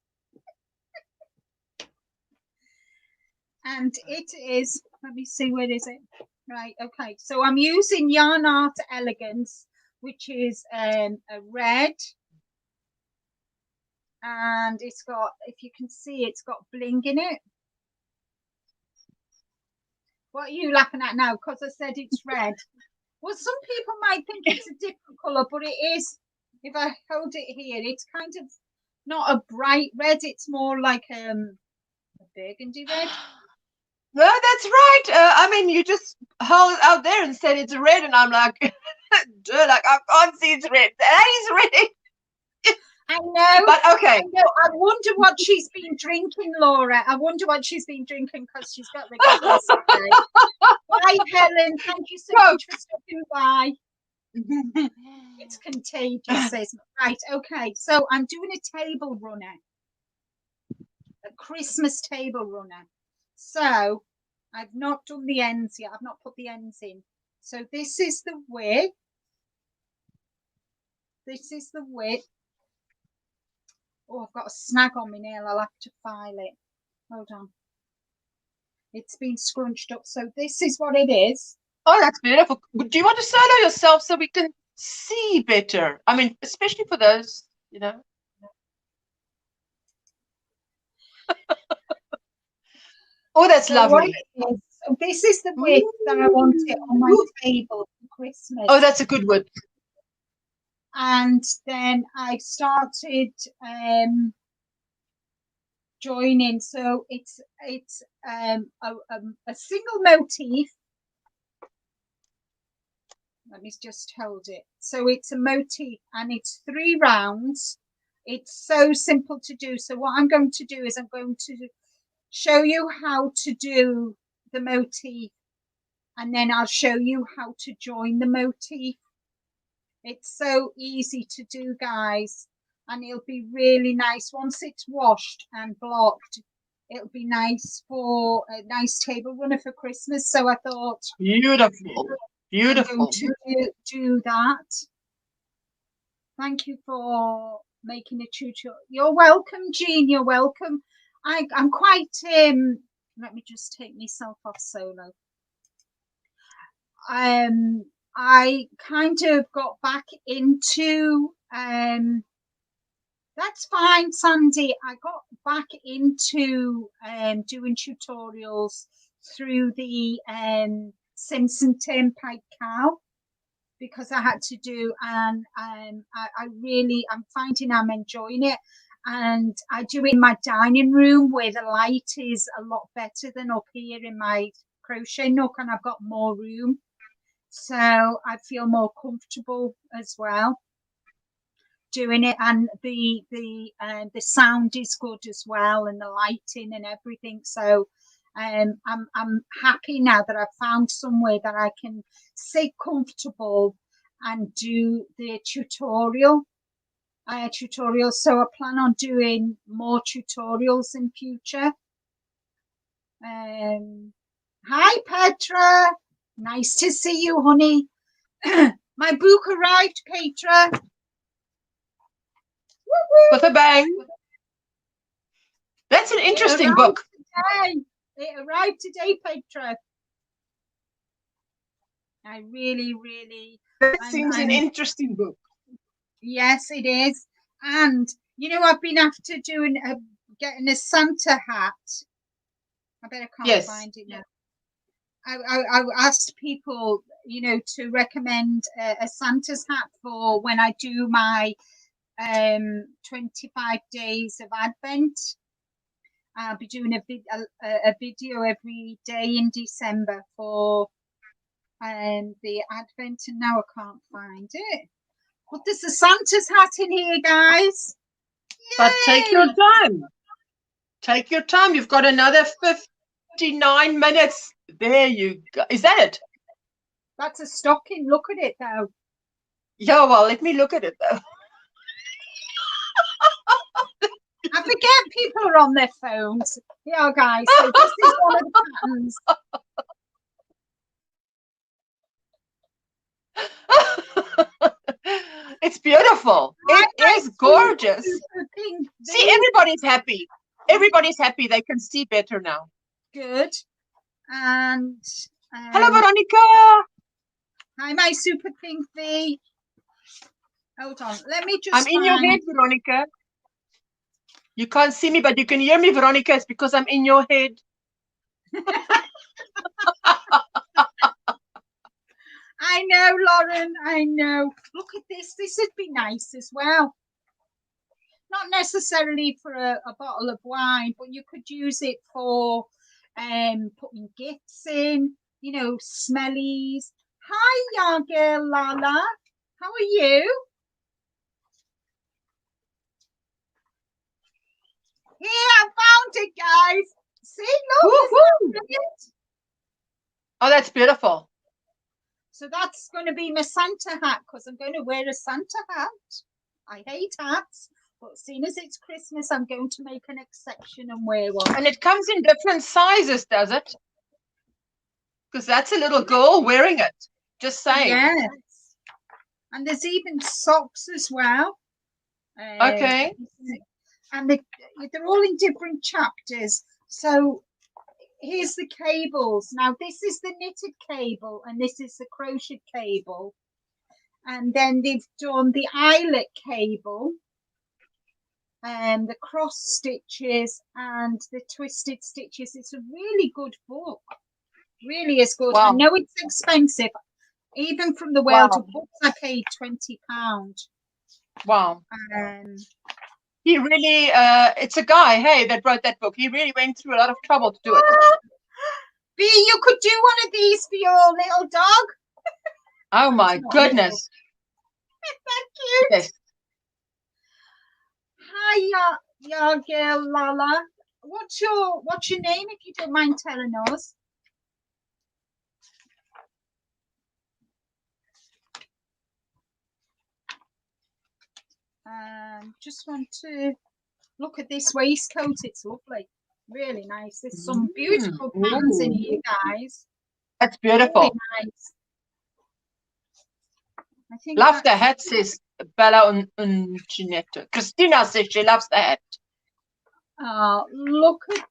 And it is, let me see, where is it? Right, okay. So I'm using Yarn Art Elegance, which is a red. And it's got, if you can see, it's got bling in it. What are you laughing at now? Because I said it's red. Well, some people might think it's a different colour, but it is. If I hold it here, it's kind of not a bright red. It's more like a burgundy red. No, that's right. I mean, you just held it out there and said it's red, and I'm like, duh, like I can't see it's red. That is red. I know. But okay. I know. I wonder what she's been drinking, Laura. I wonder what she's been drinking because she's got the giggles today. Bye, Helen. Thank you so much for stopping by. It's contagious, says. Right, okay. So I'm doing a table runner. A Christmas table runner. So I've not done the ends yet. I've not put the ends in. So this is the width. This is the width. Oh, I've got a snag on my nail. I'll have to file it. Hold on. It's been scrunched up. So this is what it is. Oh, that's beautiful. Do you want to solo yourself so we can see better? I mean, especially for those, you know. Oh, that's So lovely. So this is the width that I wanted on my table for Christmas. Oh, that's a good width. And then I started joining. So it's a single motif. Let me just hold it. So it's a motif and it's 3 rounds. It's so simple to do. So what I'm going to do is I'm going to show you how to do the motif, and then I'll show you how to join the motif. It's so easy to do, guys, and it'll be really nice once it's washed and blocked. It'll be nice for a nice table runner for Christmas. So I thought, beautiful. I'm going to do that. Thank you for making a tutorial. You're welcome, Jean. You're welcome. I'm quite let me just take myself off solo. I kind of got back into that's fine, Sandy. I got back into doing tutorials through the Simpson Turnpike Cow, because I had to do, and I'm finding I'm enjoying it. And I do it in my dining room where the light is a lot better than up here in my crochet nook, and I've got more room, so I feel more comfortable as well doing it. And the sound is good as well, and the lighting and everything. So I'm happy now that I've found somewhere that I can sit comfortable and do the tutorials. So I plan on doing more tutorials in future. Hi Petra, nice to see you, honey. My book arrived, Petra. With a bang. That's an interesting book. It arrived today, Petra. I really. That seems an interesting book. Yes, it is. And you know, I've been after getting a Santa hat. I better can't find it now. I asked people, you know, to recommend a Santa's hat for when I do my 25 days of Advent. I'll be doing a video every day in December for the Advent, and now I can't find it. But there's a Santa's hat in here, guys. Yay! But take your time. Take your time. You've got another 59 minutes. There you go. Is that it? That's a stocking. Look at it, though. Yeah, well, let me look at it, though. I forget people are on their phones. Yeah, guys. So this is one of the patterns. It's beautiful. It is gorgeous. See, everybody's happy. Everybody's happy. They can see better now. Good. And hello, Veronica. Hi, my super pink V. Hold on. Let me just. I'm in your head, Veronica. You can't see me, but you can hear me, Veronica. It's because I'm in your head. I know, Lauren. I know. Look at this. This would be nice as well. Not necessarily for a bottle of wine, but you could use it for putting gifts in, you know, smellies. Hi, young girl Lala. How are you? Here, I found it, guys. See, look. Oh, that's beautiful. So that's going to be my Santa hat, because I'm going to wear a Santa hat. I hate hats, but seeing as it's Christmas, I'm going to make an exception and wear one. And it comes in different sizes, does it? because that's a little girl wearing it. Just saying. Yes. And there's even socks as well. Okay. And they're all in different chapters. So here's the cables. Now this is the knitted cable and this is the crochet cable. And then they've done the eyelet cable and the cross stitches and the twisted stitches. It's a really good book. Really is good. Wow. I know it's expensive. Even from the world of books, I paid £20. Wow. He really, it's a guy, hey, that wrote that book. He really went through a lot of trouble to do it. B, you could do one of these for your little dog. Oh my goodness. Thank you. Yes. Hi, ya girl Lala. What's your name, if you don't mind telling us? Just want to look at this waistcoat. It's lovely, really nice. There's some beautiful patterns in here, guys. That's beautiful. Really nice. I think love the hat, says Bella and Ginetta. Christina says she loves the hat. Look at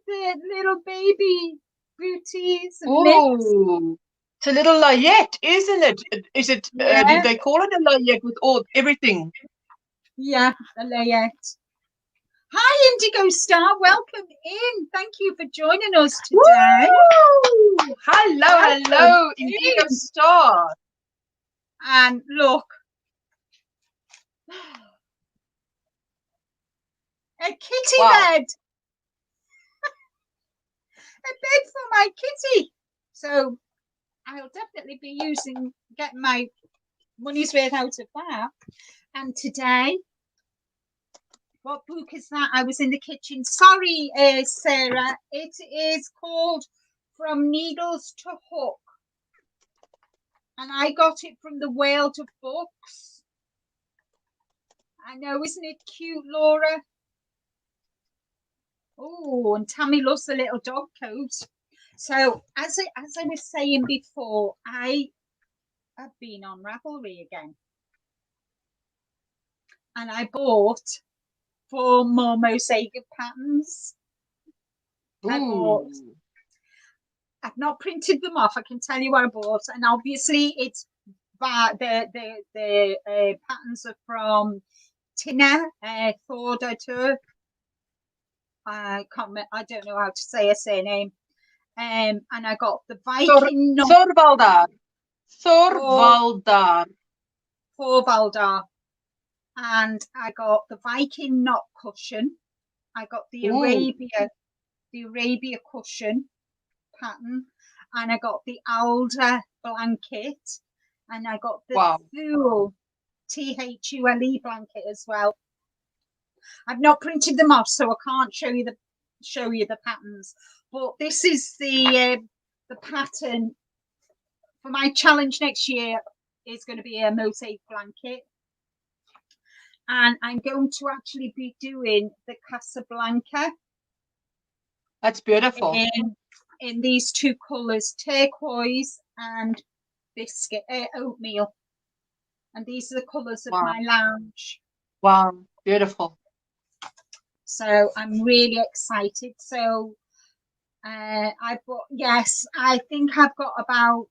the little baby booties. Oh, it's a little layette, isn't it? Is it? Yeah. Did they call it a layette with everything? Yeah, a layette. Hi, Indigo Star. Welcome in. Thank you for joining us today. Woo! Hello, Indigo Star. And look, a kitty bed. A bed for my kitty. So I'll definitely be getting my money's worth out of that. And today, what book is that? I was in the kitchen. Sorry, Sarah. It is called From Needles to Hook. And I got it from the World of Books. I know, isn't it cute, Laura? Oh, and Tammy loves the little dog coat. So, as I was saying before, I have been on Ravelry again. And I bought 4 more mosaic patterns. I've not printed them off. I can tell you what I bought, and obviously it's the patterns are from Tina Thordatur. I don't know how to say her surname. And I got the Viking Thorvaldar. And I got the Viking knot cushion. I got the Arabia cushion pattern, and I got the Alder blanket, and I got the Thule THULE blanket as well. I've not printed them off, so I can't show you the patterns. But this is the pattern for my challenge next year. Is going to be a mosaic blanket. And I'm going to actually be doing the Casablanca. That's beautiful. In these 2 colours, turquoise and oatmeal. And these are the colours of my lounge. Wow, beautiful. So I'm really excited. So I think I've got about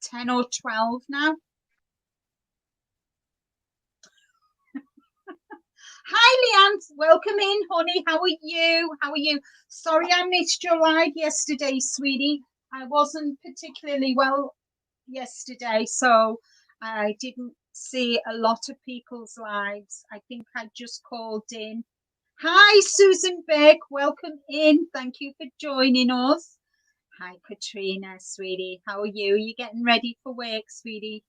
10 or 12 now. Hi, Leanne. Welcome in, honey. How are you? Sorry I missed your live yesterday, sweetie. I wasn't particularly well yesterday, so I didn't see a lot of people's lives. I think I just called in. Hi, Susan Beck. Welcome in. Thank you for joining us. Hi, Katrina, sweetie. How are you? Are you getting ready for work, sweetie?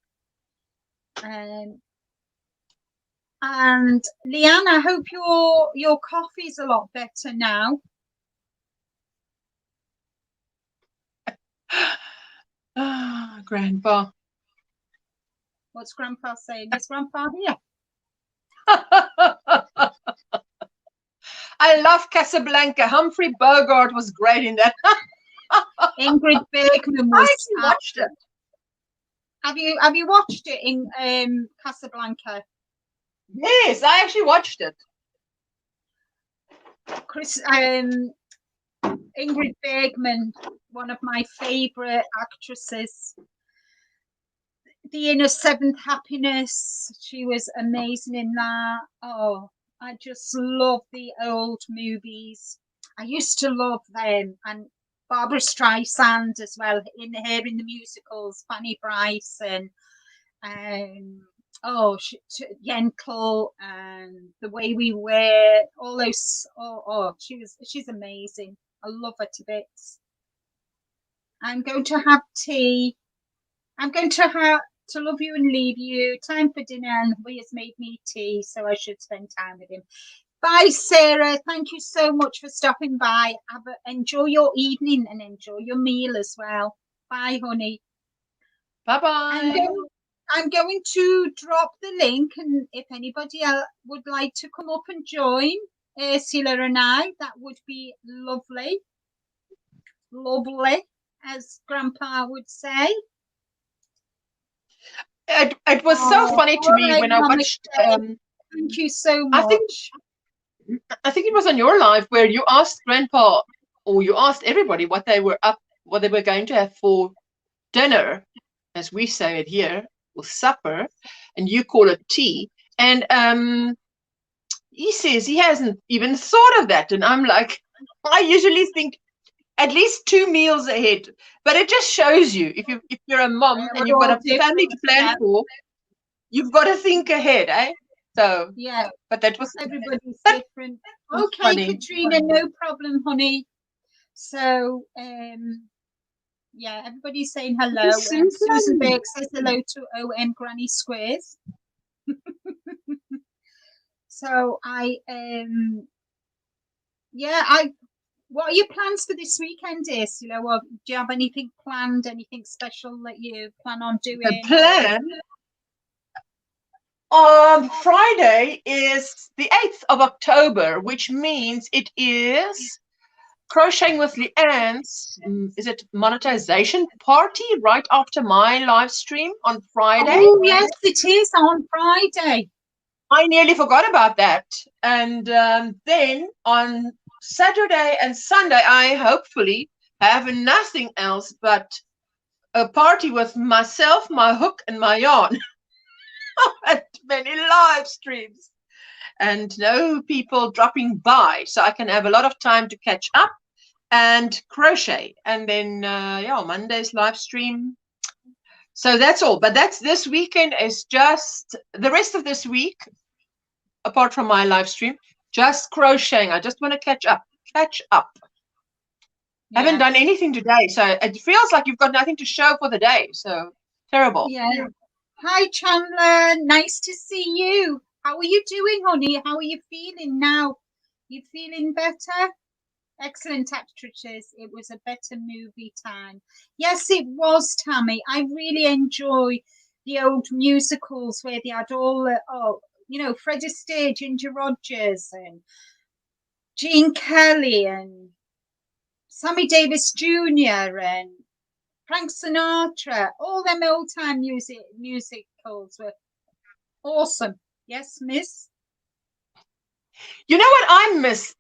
And Leanne, I hope your coffee's a lot better now. Grandpa. What's Grandpa saying? Is Grandpa here? I love Casablanca. Humphrey Bogart was great in that. Ingrid Bergman I was. actually watched it. Have you watched it in Casablanca? Yes, I actually watched it. Ingrid Bergman, one of my favorite actresses. The Inner Seventh Happiness, she was amazing in that. Oh, I just love the old movies. I used to love them, and Barbara Streisand as well, in the musicals, Fanny Bryce and Yentl and The Way We Were, all those. She's amazing. I love her to bits. I'm going to have tea. I'm going to love you and leave you. Time for dinner, and he has made me tea, so I should spend time with him. Bye, Sarah. Thank you so much for stopping by. Enjoy your evening and enjoy your meal as well. Bye, honey. Bye-bye. I'm going to drop the link, and if anybody else would like to come up and join Ursula and I, that would be lovely. Lovely, as Grandpa would say. It was so funny to me when I watched. Thank you so much. I think it was on your live where you asked Grandpa, or you asked everybody what they were going to have for dinner, as we say it here, or supper, and you call it tea. And he says he hasn't even thought of that, and I'm like, I usually think at least 2 meals ahead. But it just shows you, if you're a mom and you've got a family to plan for, you've got to think ahead, eh? So yeah, but that was everybody's different. Okay, funny. Katrina, no problem, honey. So yeah, everybody's saying hello. Susan Burke says hello to OM Granny Squares. So what are your plans for this weekend, Ursula? Well, do you have anything planned, anything special that you plan on doing? The plan Friday is the 8th of October, which means it is Crocheting with LindaAnn's, is it monetization party right after my live stream on Friday? Oh, yes, it is on Friday. I nearly forgot about that. And then on Saturday and Sunday, I hopefully have nothing else but a party with myself, my hook, and my yarn. And many live streams. And no people dropping by, so I can have a lot of time to catch up and crochet. And then, Monday's live stream. So that's all. But this weekend is just the rest of this week, apart from my live stream, just crocheting. I just want to catch up. Yeah. Haven't done anything today, so it feels like you've got nothing to show for the day. So terrible. Yeah. Hi, Chandler. Nice to see you. How are you doing, honey? How are you feeling now? You feeling better? Excellent, actresses. It was a better movie time. Yes, it was, Tammy. I really enjoy the old musicals where they had all the, Fred Astaire, Ginger Rogers, and Gene Kelly, and Sammy Davis Jr., and Frank Sinatra. All them old-time musicals were awesome. Yes, miss? You know what I miss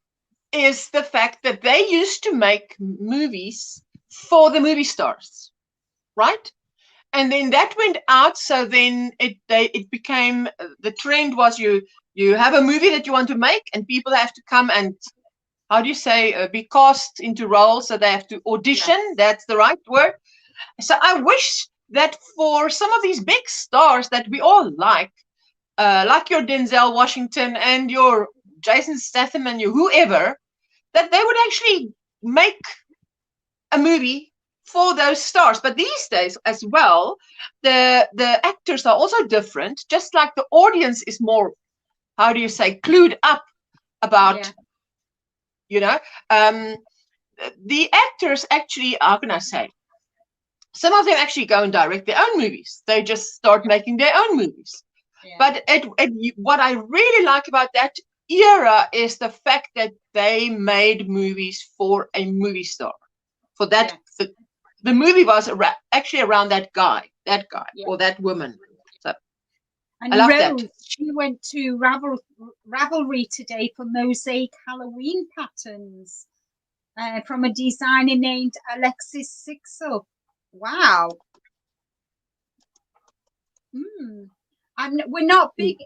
is the fact that they used to make movies for the movie stars, right? And then that went out, so then it became, the trend was you have a movie that you want to make, and people have to come and, how do you say, be cast into roles, so they have to audition. Yes. That's the right word. So I wish that for some of these big stars that we all like your Denzel Washington and your Jason Statham and your whoever, that they would actually make a movie for those stars. But these days as well, the actors are also different, just like the audience is more, how do you say, clued up about, the actors actually, how can I say, some of them actually go and direct their own movies. They just start making their own movies. Yeah. But what I really like about that era is the fact that they made movies for a movie star, for that the movie was actually around that guy Yeah. or that woman. So And I love Rose, that. she went to Ravelry today for mosaic Halloween patterns from a designer named Alexis Sixel. Wow. We're not big.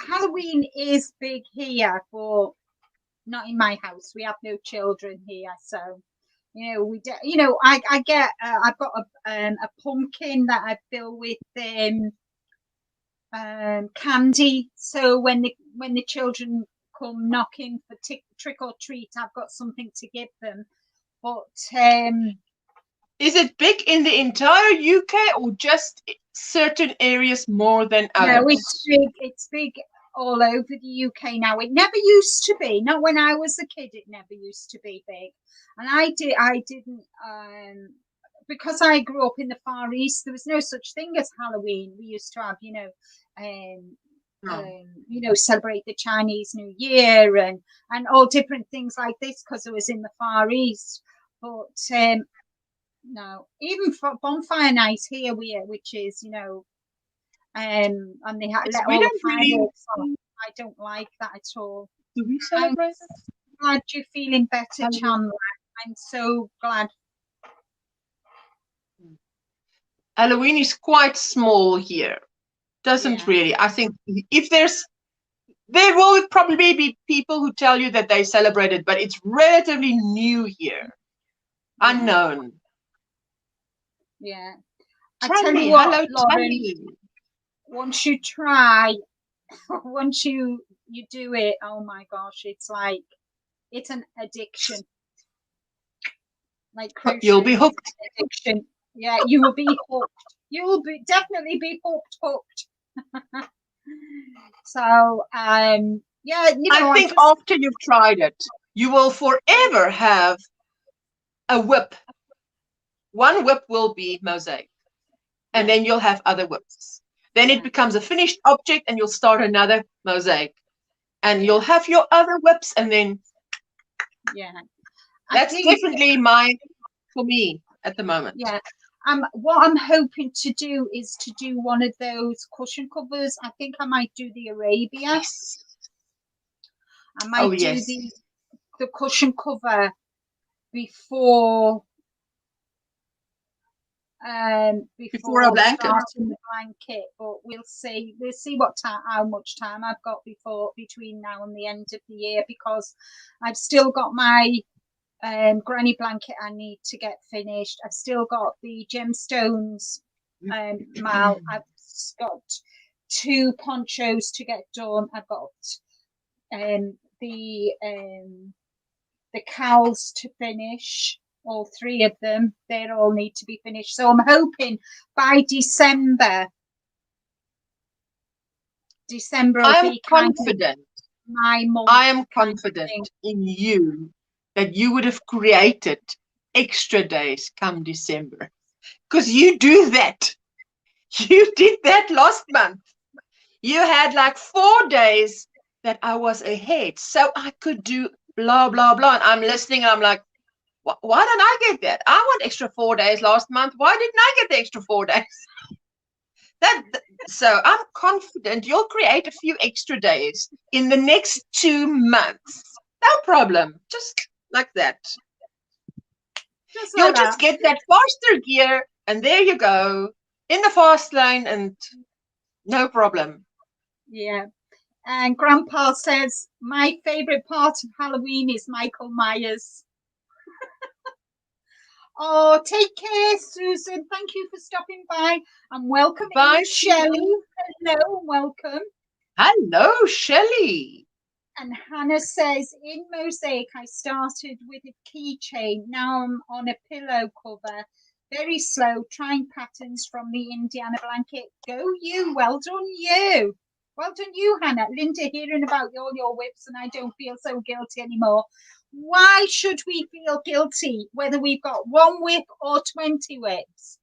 Halloween is big here, but not in my house. We have no children here, so I get. I've got a pumpkin that I fill with candy. So when the children come knocking for trick or treat, I've got something to give them. But is it big in the entire UK or just certain areas more than others? No, it's big. It's big all over the UK now. It never used to be. Not when I was a kid. It never used to be big. And I didn't. Because I grew up in the Far East, there was no such thing as Halloween. We used to have, celebrate the Chinese New Year and all different things like this because it was in the Far East. But no, even for bonfire night here, which is, and they let all the fireworks on. I don't like that at all. Do we celebrate it? I'm glad you're feeling better, Chandler. I'm so glad. Halloween is quite small here. Doesn't really. I think if there will probably be people who tell you that they celebrate it, but it's relatively new here. Unknown. Yeah. I tell you what, Lauren, once you try, once you do it, oh my gosh, it's an addiction. Like crochet, you'll be hooked. Addiction. Yeah, you will be hooked. You will definitely be hooked. So, I think after you've tried it, you will forever have a whip. One whip will be mosaic, and then you'll have other whips. Then it becomes a finished object, and you'll start another mosaic, and you'll have your other whips, and then that's definitely for me at the moment. Yeah. What I'm hoping to do is to do one of those cushion covers. I think I might do the Arabia. Yes. I might do the cushion cover before a blanket. Starting the blanket, but we'll see how much time I've got between now and the end of the year, because I've still got my granny blanket I need to get finished. I've still got the gemstones mal. I've got 2 ponchos to get done. I've got the cowls to finish, all 3 of them. They all need to be finished. So I'm hoping by December I am confident. I am confident in you that you would have created extra days come December, because you do that. You did that last month. You had like 4 days that I was ahead, so I could do blah blah blah. And I'm listening, and I'm like, why didn't I get that? I want extra 4 days last month. Why didn't I get the extra 4 days? So I'm confident you'll create a few extra days in the next 2 months. No problem. Just like that. You'll just get that faster gear, and there you go, in the fast lane, and no problem. Yeah. And Grandpa says, my favorite part of Halloween is Michael Myers. Oh, take care, Susan. Thank you for stopping by, and welcome in, Shelley. Hello, welcome. Hello, Shelley. And Hannah says, in mosaic, I started with a keychain. Now I'm on a pillow cover. Very slow, trying patterns from the Indiana blanket. Go you. Well done, you. Well done, you, Hannah. Linda, hearing about all your whips, and I don't feel so guilty anymore. Why should we feel guilty whether we've got 1 whip or 20 whips?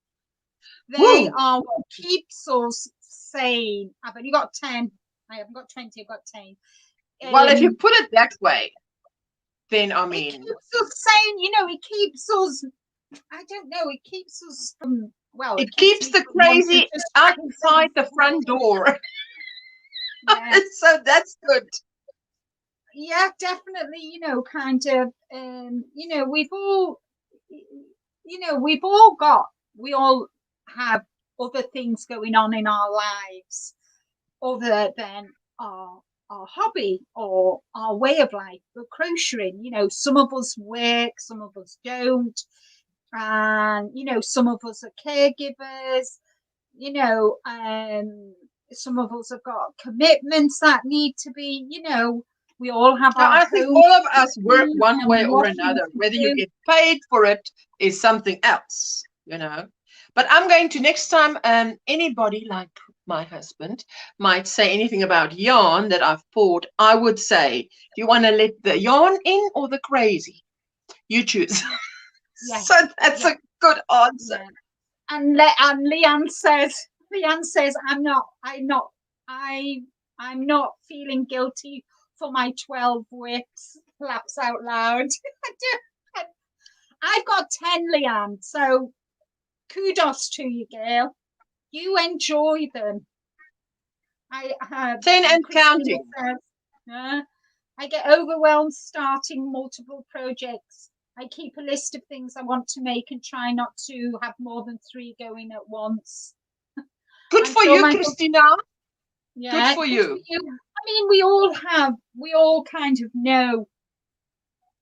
They are what keeps us sane. I've only got 10. I haven't got 20, I've got 10. Well, if you put it that way, then I mean, it keeps us sane, it keeps us I don't know. It keeps us from. Well, It keeps keeps me the from wanting crazy to outside the front door. Yeah. So that's good. Yeah, definitely. Kind of. We've all. We all have other things going on in our lives other than our hobby or our way of life. But crocheting, some of us work, some of us don't, and some of us are caregivers. Some of us have got commitments that need to be. We all have Now, our I think home all of us work one way and or washing another. to Whether you do. get paid for it is something else, But I'm going to next time, anybody like my husband might say anything about yarn that I've poured, I would say, do you want to let the yarn in or the crazy? You choose. Yeah, So that's yeah, a good answer. yeah. And Leanne says, I'm not feeling guilty for my 12 whips. Laughs out loud. I've got 10, Leanne. So kudos to you, girl. You enjoy them. 10 and Christina counting. says, I get overwhelmed starting multiple projects. I keep a list of things I want to make and try not to have more than 3 going at once. Good I'm for sure you, Christina. Good for you. I mean, we all kind of know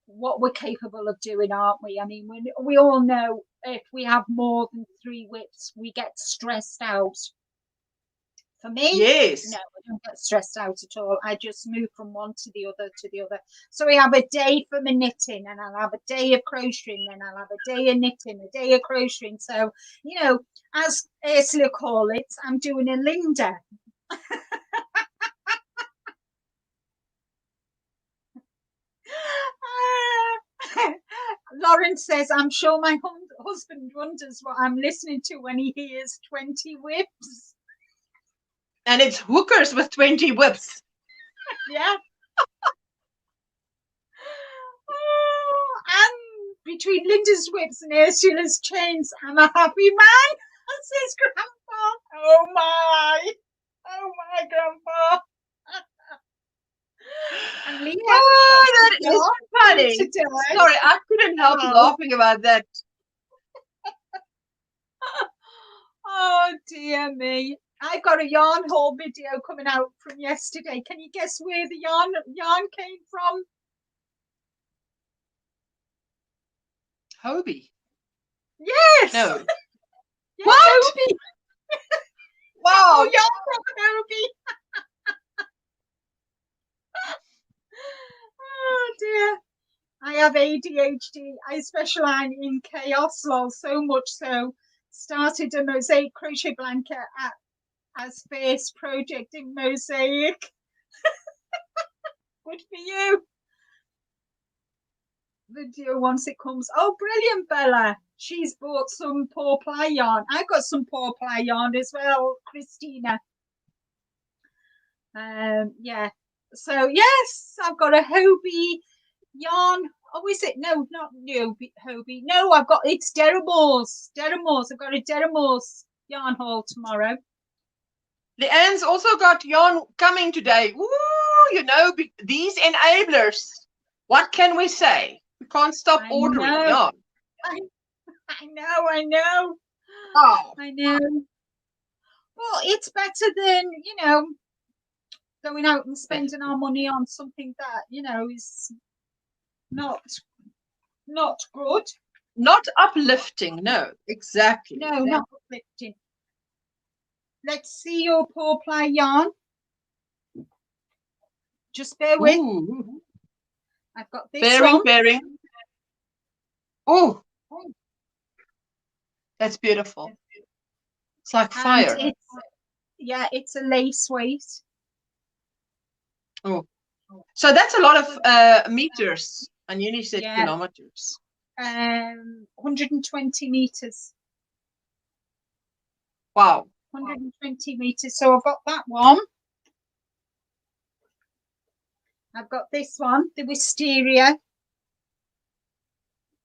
what we're capable of doing, aren't we? I mean, we all know if we have more than 3 whips, we get stressed out. For me, Yes. no, I don't get stressed out at all. I just move from one to the other to the other. So we have a day for my knitting, and I'll have a day of crocheting, then I'll have a day of knitting, a day of crocheting. So, as Ursula call it, I'm doing a Linda. Lauren says, I'm sure my husband wonders what I'm listening to when he hears 20 whips. And it's hookers with 20 whips. Yeah. And between Linda's whips and Ursula's chains, I'm a happy man, says Grandpa. Oh my, Grandpa. And Leanne, that is funny. today. Sorry, I couldn't help laughing about that. Oh dear me. I've got a yarn haul video coming out from yesterday. Can you guess where the yarn came from? Hobie. Yes. No. Yes, What? Hobie. Wow. Oh, yarn from Hobie. Oh dear. I have ADHD. I specialise in chaos, lol, so much so. Started a mosaic crochet blanket as first project in mosaic. Good for you. Video once it comes. Oh, brilliant, Bella. She's bought some Paw Ply yarn. I got some Paw Ply yarn as well, Christina. Yeah. So yes, I've got a Hobie yarn. Oh, is it? No, not Hobie. No, it's Deramores. I've got a Deramores yarn haul tomorrow. Leanne's also got yarn coming today. Ooh, these enablers. What can we say? We can't stop ordering yarn. I know. Oh. I know. Well, it's better than, going out and spending our money on something that, is not good. Not uplifting. No, exactly. No, not uplifting. Let's see your Paw Ply yarn. Just bear with. Ooh. I've got this one. Bearing. Oh, that's beautiful. It's like fire. It's a lace weight. Oh, so that's a lot of meters. And you said kilometers. 120 meters. Wow. 120 meters. So I've got that one. I've got this one, the wisteria.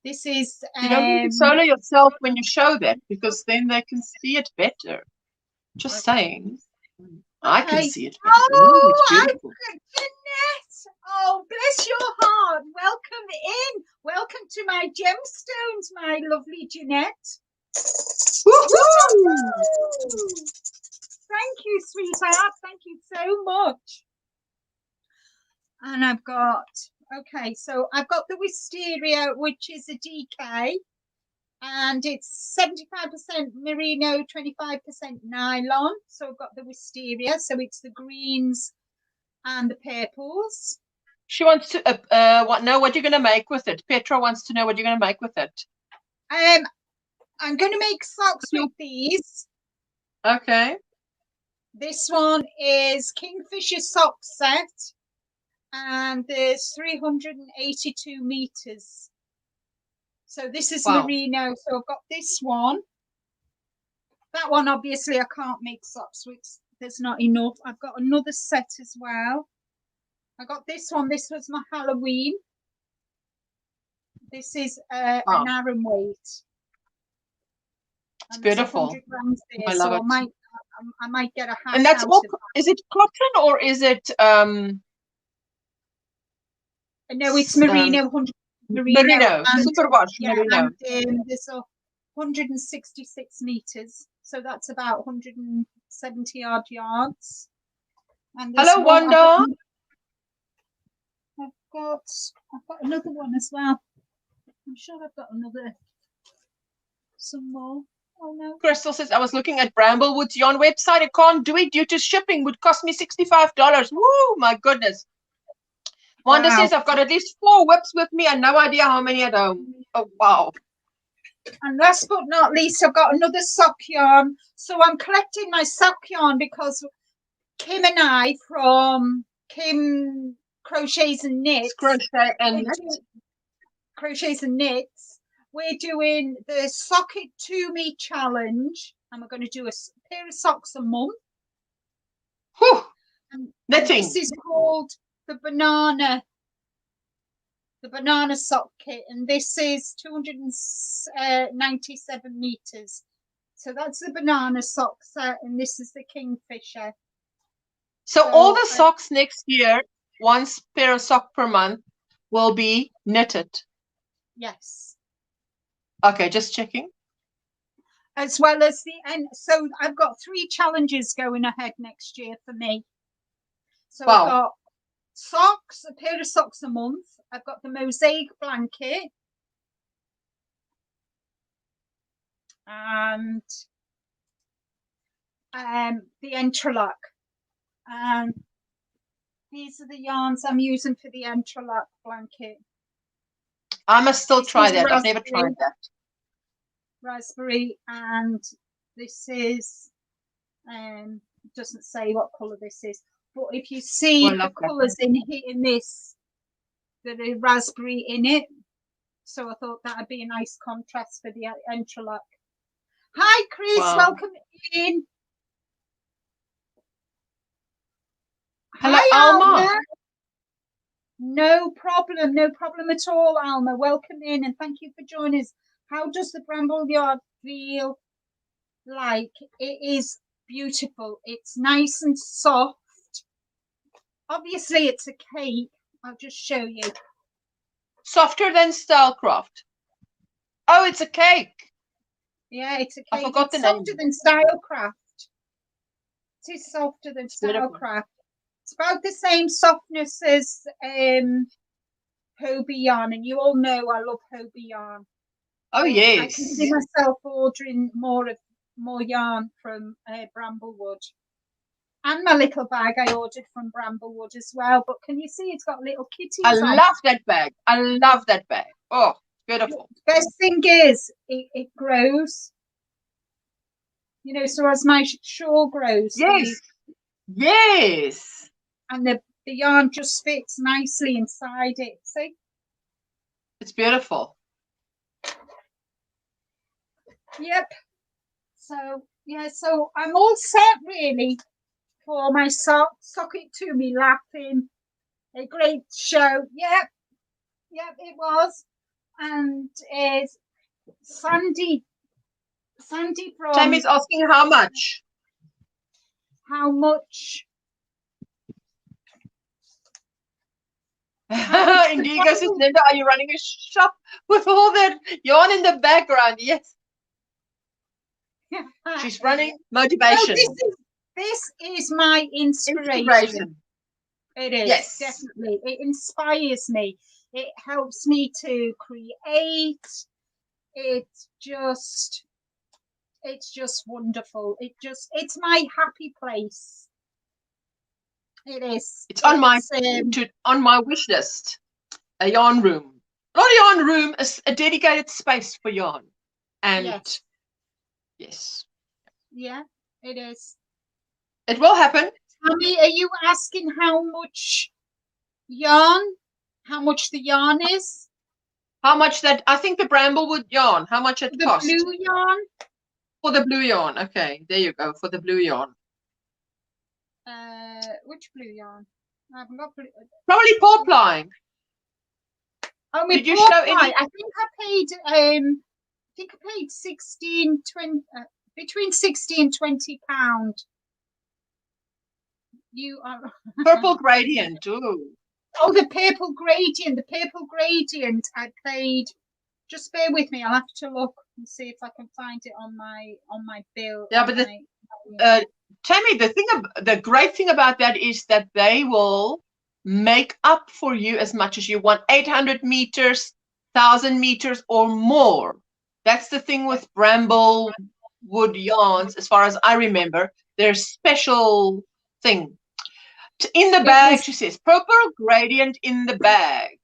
This is You don't need to solo yourself when you show that, because then they can see it better. Just saying. I can see it better. Ooh, it's beautiful. Jeanette. Oh, bless your heart. Welcome in. Welcome to my gemstones, my lovely Jeanette. Woohoo! Thank you, sweetheart. Thank you so much. And I've got, okay, so I've got the wisteria, which is a DK, and it's 75% merino, 25% nylon. So I've got the wisteria, so it's the greens and the purples. She wants to know what you're going to make with it. Petra wants to know what you're going to make with it. I'm going to make socks with these. Okay. This one is Kingfisher sock set, and there's 382 meters. So this is merino. So I've got this one. That one, obviously, I can't make socks with. There's not enough. I've got another set as well. I got this one. This was my Halloween. This is an Aran weight. It's beautiful. There, I love it. I might get a hat. And that's all. Is it cotton or is it? No, it's merino. Merino. Superwash merino. And there's 166 meters, so that's about 170 odd yards. And hello, Wanda. I've got another one as well. I'm sure I've got some more. Oh no. Crystal says, I was looking at Bramblewood's yarn website. I can't do it due to shipping. Would cost me $65. Woo, my goodness. Wanda says, I've got at least 4 whips with me and no idea how many at home. Oh, wow. And last but not least, I've got another sock yarn. So I'm collecting my sock yarn because Kim and I from Kim Crochets and Knits. Crochets and Knits. We're doing the Sock It To Me challenge, and we're going to do a pair of socks a month. Whew. And knitting. This is called the banana sock kit, and this is 297 meters. So that's the banana sock set, and this is the Kingfisher. So all the socks next year, one pair of sock per month, will be knitted. Yes. Okay, just checking. As well as so I've got 3 challenges going ahead next year for me. So I've got socks, a pair of socks a month. I've got the mosaic blanket. And the entrelac. And these are the yarns I'm using for the entrelac blanket. I must still try that. I've never tried that. Raspberry, and this is it doesn't say what colour this is, but if you see the colours in this, there is raspberry in it. So I thought that would be a nice contrast for the entrelac. Hi, Chris. Wow. Welcome in. Hello, Alma. No problem at all, Alma. Welcome in, and thank you for joining us. How does the bramble yarn feel like? It is beautiful. It's nice and soft. Obviously, it's a cake. I'll just show you. Softer than Stylecraft. Oh, it's a cake. Yeah, it's a cake. I forgot the name. Softer than Stylecraft. It is softer than Stylecraft. It's about the same softness as Hobie yarn, and you all know I love Hobie yarn. Oh yes. I can see myself ordering more yarn from Bramblewood, and my little bag I ordered from Bramblewood as well. But can you see it's got little kitties? I love that bag. I love that bag. Oh, beautiful. The best thing is it grows. You know, so as my shawl grows. Yes. Yes. And the yarn just fits nicely inside it. See? It's beautiful. Yep. So yeah, so I'm all set really for my sock it to me laughing. A great show. Yep, it was. And Sandy from Tammy's asking how much. how much. Indigo says, Linda, are you running a shop with all that yarn in the background? Yes. She's running motivation. No, this is my inspiration. It is, yes. Definitely. It inspires me. It helps me to create. It's just wonderful. It's my happy place. It is. It's on my wish list. A yarn room. Not a yarn room, a dedicated space for yarn. And yes. Yeah, it is. It will happen. Tammy, are you asking how much yarn? How much the yarn is? How much that, I think the Bramblewood yarn, how much it cost? The blue yarn? For the blue yarn. Okay, there you go, for the blue yarn. Which blue yarn? I haven't got blue. Probably pawplying. Oh, did you show any? I think I paid 16, 20, between 60 and 20 pound. You are purple gradient. Ooh. Oh, the purple gradient. The purple gradient. I paid. Just bear with me. I'll have to look and see if I can find it on my bill. Yeah, but Tammy, the great thing about that is that they will make up for you as much as you want. 800 meters, 1,000 meters or more. That's the thing with Bramblewood yarns, as far as I remember. There's special thing. In the bag, she says, purple gradient in the bag.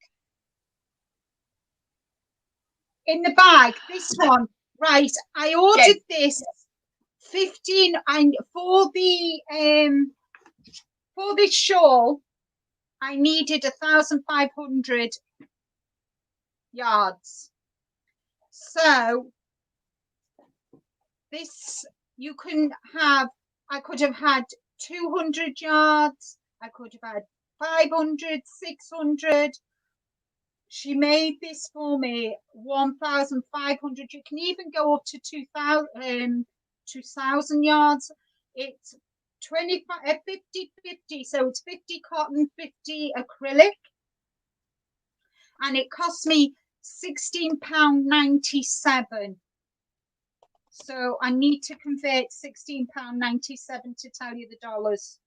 In the bag, this one. Right, I ordered this 15 and for this shawl, I needed 1,500 yards. So this you can have, I could have had 200 yards, I could have had 500, 600. She made this for me 1,500. You can even go up to 2,000 yards. It's 50-50, so it's 50 cotton, 50 acrylic, and it cost me £16.97. So I need to convert £16.97 to tell you the dollars.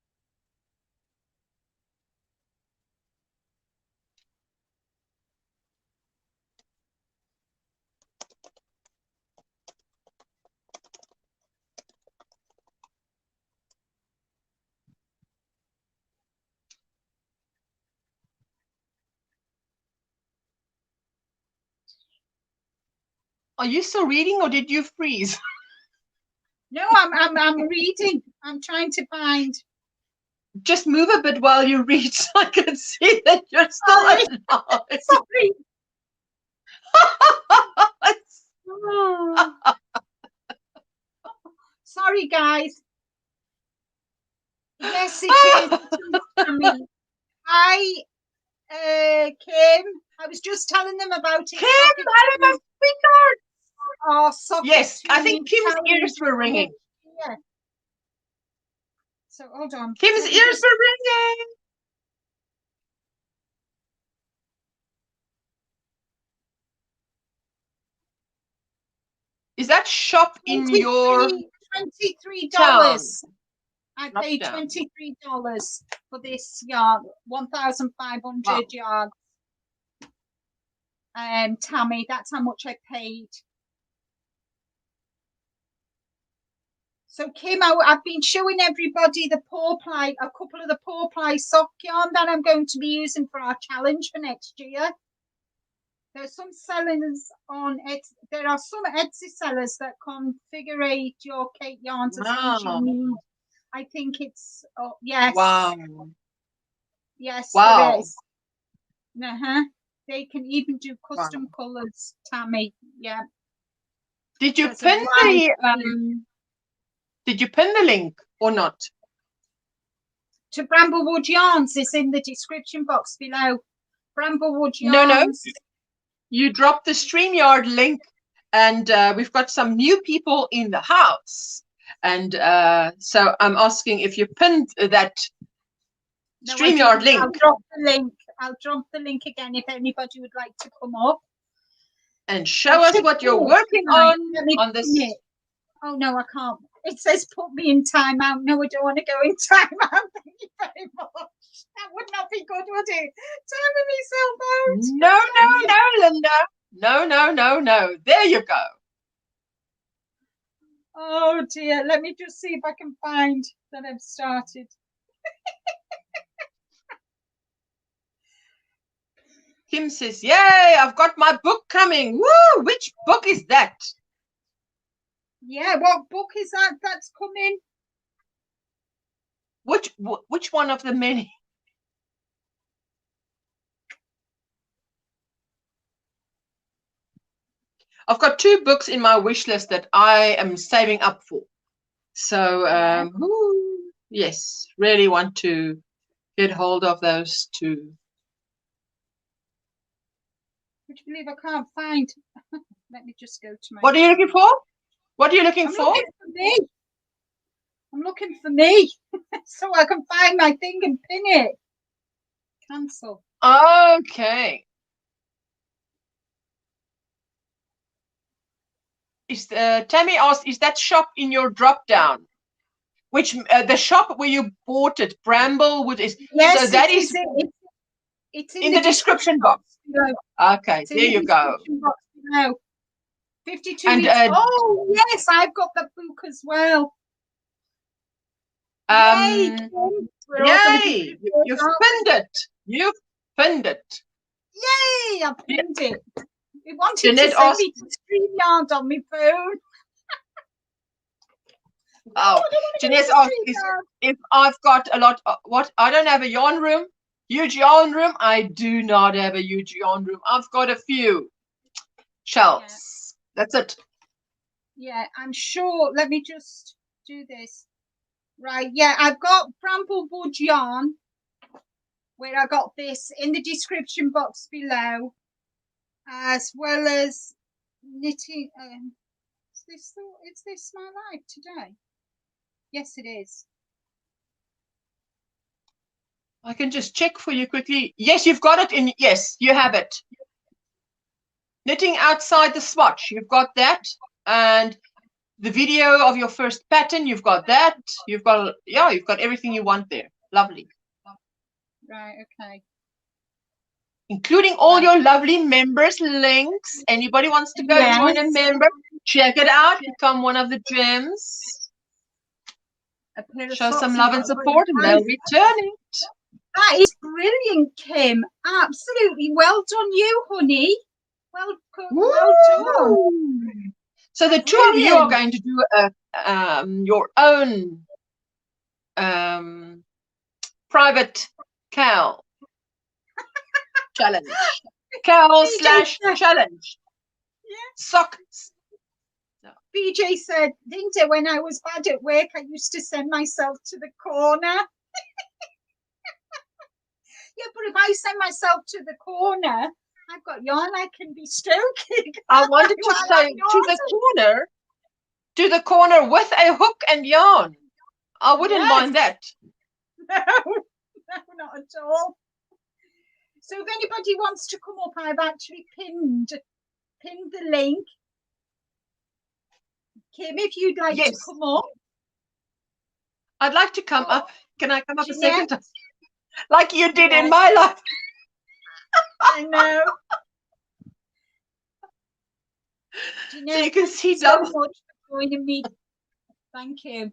Are you still reading, or did you freeze? No, I'm reading. I'm trying to find. Just move a bit while you read, so I can see that you're still alive. Sorry. Sorry, guys. Yes, it is. Hi, Kim. I was just telling them about it. Kim, I have a sweetheart. Oh, yes, I think Kim's ears were ringing. Yeah. So hold on. Kim's ears were ringing. Is that shop in your $23? I paid $23 for this yarn, 1,500 yards. Tammy, that's how much I paid. So Kim, I've been showing everybody the a couple of the pawply sock yarn that I'm going to be using for our challenge for next year. There's some sellers on it. There are some Etsy sellers that configure your cake yarns as much as you need. I think it's yes. Wow. Yes, wow. There is. They can even do custom colors, Tammy. Yeah. Did you pin the link or not? To Bramblewood Yarns is in the description box below. Bramblewood Yarns. No. you dropped the StreamYard link, and we've got some new people in the house. And so I'm asking if you pinned that StreamYard link. I'll drop the link. I'll drop the link again if anybody would like to come up. And show us what you're working on this. Oh, no, I can't. It says put me in timeout. No, I don't want to go in timeout. Thank you very much. That would not be good, would it? Timing myself out. No, Linda. No. There you go. Oh, dear. Let me just see if I can find that I've started. Kim says, yay, I've got my book coming. Woo! Which book is that? Yeah, what book is that that's coming? Which one of the many? I've got 2 books in my wish list that I am saving up for. So, yes, really want to get hold of those 2. Would you believe I can't find? Let me just go to my. What are you looking for? What are you looking for? I'm looking for me. So I can find my thing and pin it. Cancel. Okay. Tammy asked, is that shop in your drop down? Which the shop where you bought it, Bramblewood is. Yes, so that is it's in the description box. Okay, there you go. 52 weeks. Oh yes, I've got the book as well. Yay! You've pinned it. You've pinned it. Yay! I pinned it. It wanted to send me to StreamYard on my phone. Oh, Jeanette asked if I've got a lot. What? I don't have a yarn room. Huge yarn room. I do not have a huge yarn room. I've got a few shelves. Yeah. That's it. Yeah, I'm sure. Let me just do this. Right. Yeah, I've got Bramblewood yarn where I got this in the description box below, as well as knitting. Is this my life today? Yes, it is. I can just check for you quickly. Yes, you've got it in. Yes, you have it. Knitting outside the swatch. You've got that. And the video of your first pattern. You've got that. You've got everything you want there. Lovely. Right. Okay. Including all your lovely members links. Anybody wants to go join a member, check it out. Become one of the gems. Show some love and support, and they'll return it. That is brilliant, Kim. Absolutely. Well done, you, honey. Well done. So the two of you are going to do your own private cow challenge. Cow / challenge. Yeah. Socks. No. BJ said, Linda, when I was bad at work, I used to send myself to the corner. Yeah, but if I send myself to the corner, I've got yarn I can be stoking. I wanted to say to the corner with a hook and yarn. I wouldn't mind that. No, not at all. So if anybody wants to come up, I've actually pinned the link. Kim, if you'd like to come up. I'd like to come up. Can I come up a second time? Like you did in my life. I know. So you can see double. So much for joining me. Thank you.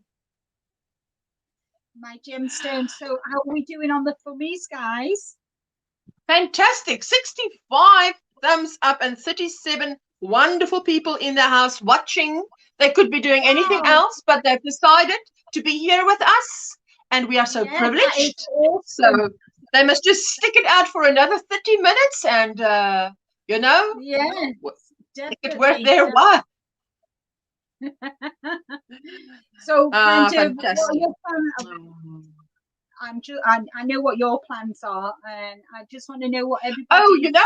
My gemstone. So how are we doing on the thummies, guys? Fantastic. 65 thumbs up and 37 wonderful people in the house watching. They could be doing anything else, but they've decided to be here with us. And we are so privileged. Awesome. So they must just stick it out for another 30 minutes and, make it worth their while. So, fantastic. I know what your plans are, and I just want to know what everybody. Oh, you know,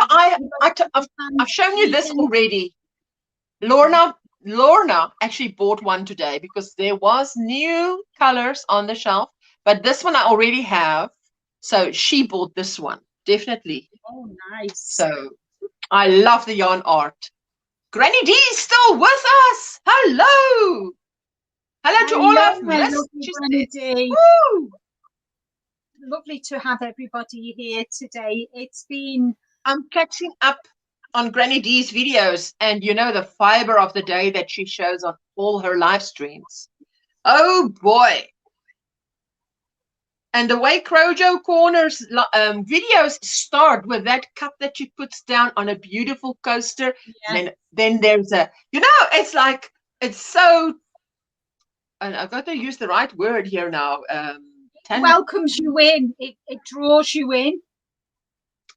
I've shown you this already. Lorna actually bought one today because there was new colors on the shelf, but this one I already have. So she bought this one, definitely. Oh, nice. So I love the yarn art. Granny D is still with us. Hello. Hello to all I've missed. Granny D. Woo! Lovely to have everybody here today. I'm catching up on Granny D's videos, and you know the fiber of the day that she shows on all her live streams. Oh boy. And the way Crojo Corner's videos start with that cup that she puts down on a beautiful coaster. Yeah. Then there's it's like, it's so, and I've got to use the right word here now. It welcomes you in. It draws you in.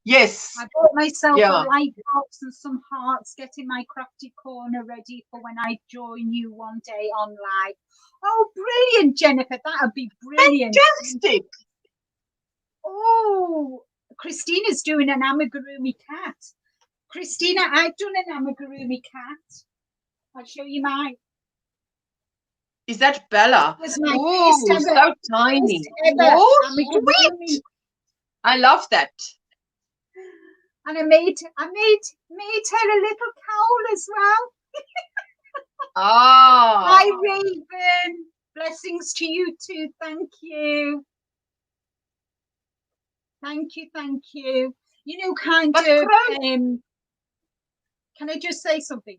Yes. I bought myself a light box and some hearts, getting my crafty corner ready for when I join you one day on live. Oh, brilliant, Jennifer. That would be brilliant. Fantastic. Oh, Christina's doing an amigurumi cat. Christina, I've done an amigurumi cat. I'll show you mine. Is that Bella? Oh, so tiny. Oh, sweet. I love that. And I made her a little cowl as well. Hi, Raven. Blessings to you too. Thank you. Thank you. You know, kind of. Can I just say something?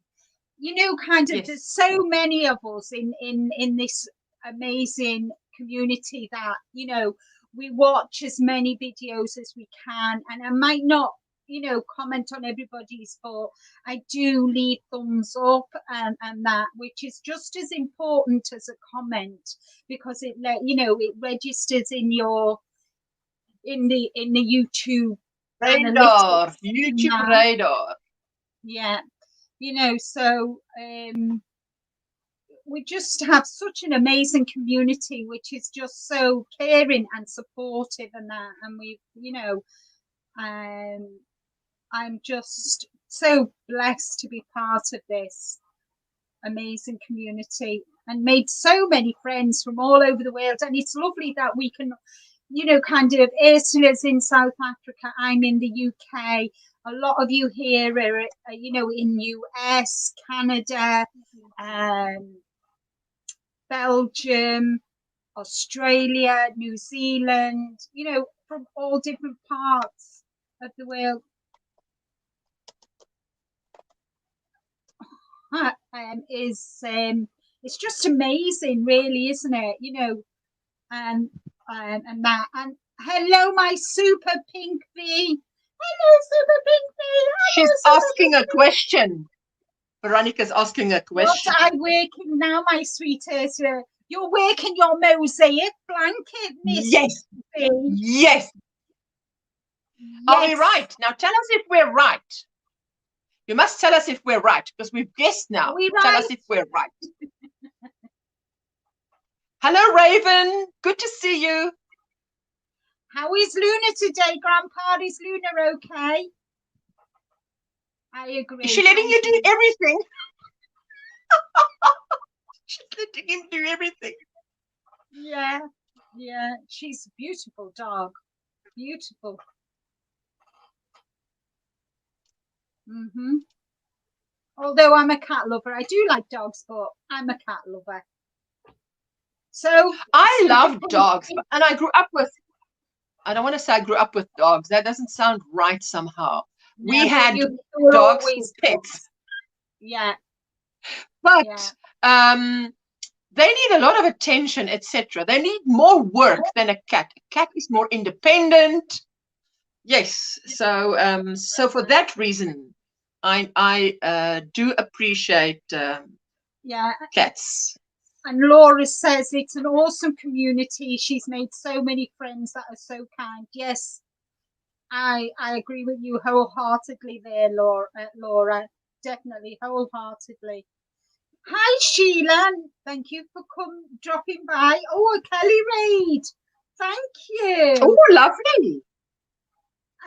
You know, kind of. Yes. There's so many of us in this amazing community that, you know, we watch as many videos as we can, and I might not, you know, comment on everybody's, but I do leave thumbs up and that, which is just as important as a comment, because it it registers in your in the YouTube radar. YouTube radar. Yeah, you know, so we just have such an amazing community, which is just so caring and supportive, and that, and we, you know, I'm just so blessed to be part of this amazing community and made so many friends from all over the world. And it's lovely that we can, you know, kind of, Ursula's in South Africa, I'm in the UK. A lot of you here are, you know, in US, Canada, Belgium, Australia, New Zealand, you know, from all different parts of the world. It's just amazing, really, isn't it? You know, and that, and hello, my super pink bee. Hello, super pink bee. Hello, she's asking a question. Veronica's asking a question. What are you working now, my sweet Ursula? You're working your mosaic blanket, Miss. Yes. Yes. Are we right? Now tell us if we're right. You must tell us if we're right, because we've guessed now. Tell us if we're right. Hello, Raven. Good to see you. How is Luna today, Grandpa? Is Luna okay? I agree. Is she letting you do everything? She's letting him do everything. Yeah. She's a beautiful dog. Beautiful. Although I'm a cat lover, I do like dogs, but I'm a cat lover. So I love dogs, and I grew up with, I don't want to say I grew up with dogs. That doesn't sound right somehow. No, we had dogs as pets. Yeah. But they need a lot of attention, etc. They need more work than a cat. A cat is more independent. Yes. So so for that reason, I do appreciate cats. And Laura says it's an awesome community. She's made so many friends that are so kind. Yes, I agree with you wholeheartedly there, Laura. Definitely, wholeheartedly. Hi, Sheila. Thank you for dropping by. Oh, Kelly Reid. Thank you. Oh, lovely.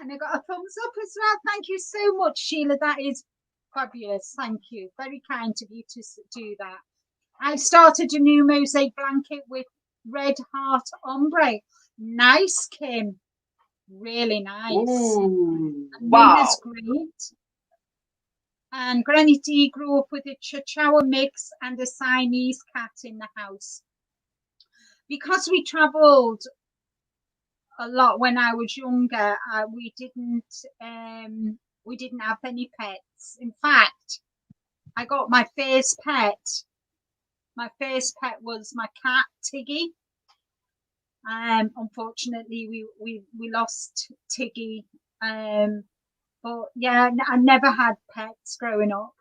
And I got a thumbs up as well. Thank you so much, Sheila. That is fabulous. Thank you. Very kind of you to do that. I started a new mosaic blanket with red heart ombre. Nice, Kim. Really nice. Ooh, and wow. Linda's great. And Granny D grew up with a Chihuahua mix and a Siamese cat in the house. Because we travelled a lot when I was younger, we didn't have any pets. In fact, I got my first pet. My first pet was my cat Tiggy. Unfortunately, we lost Tiggy. But yeah, I never had pets growing up.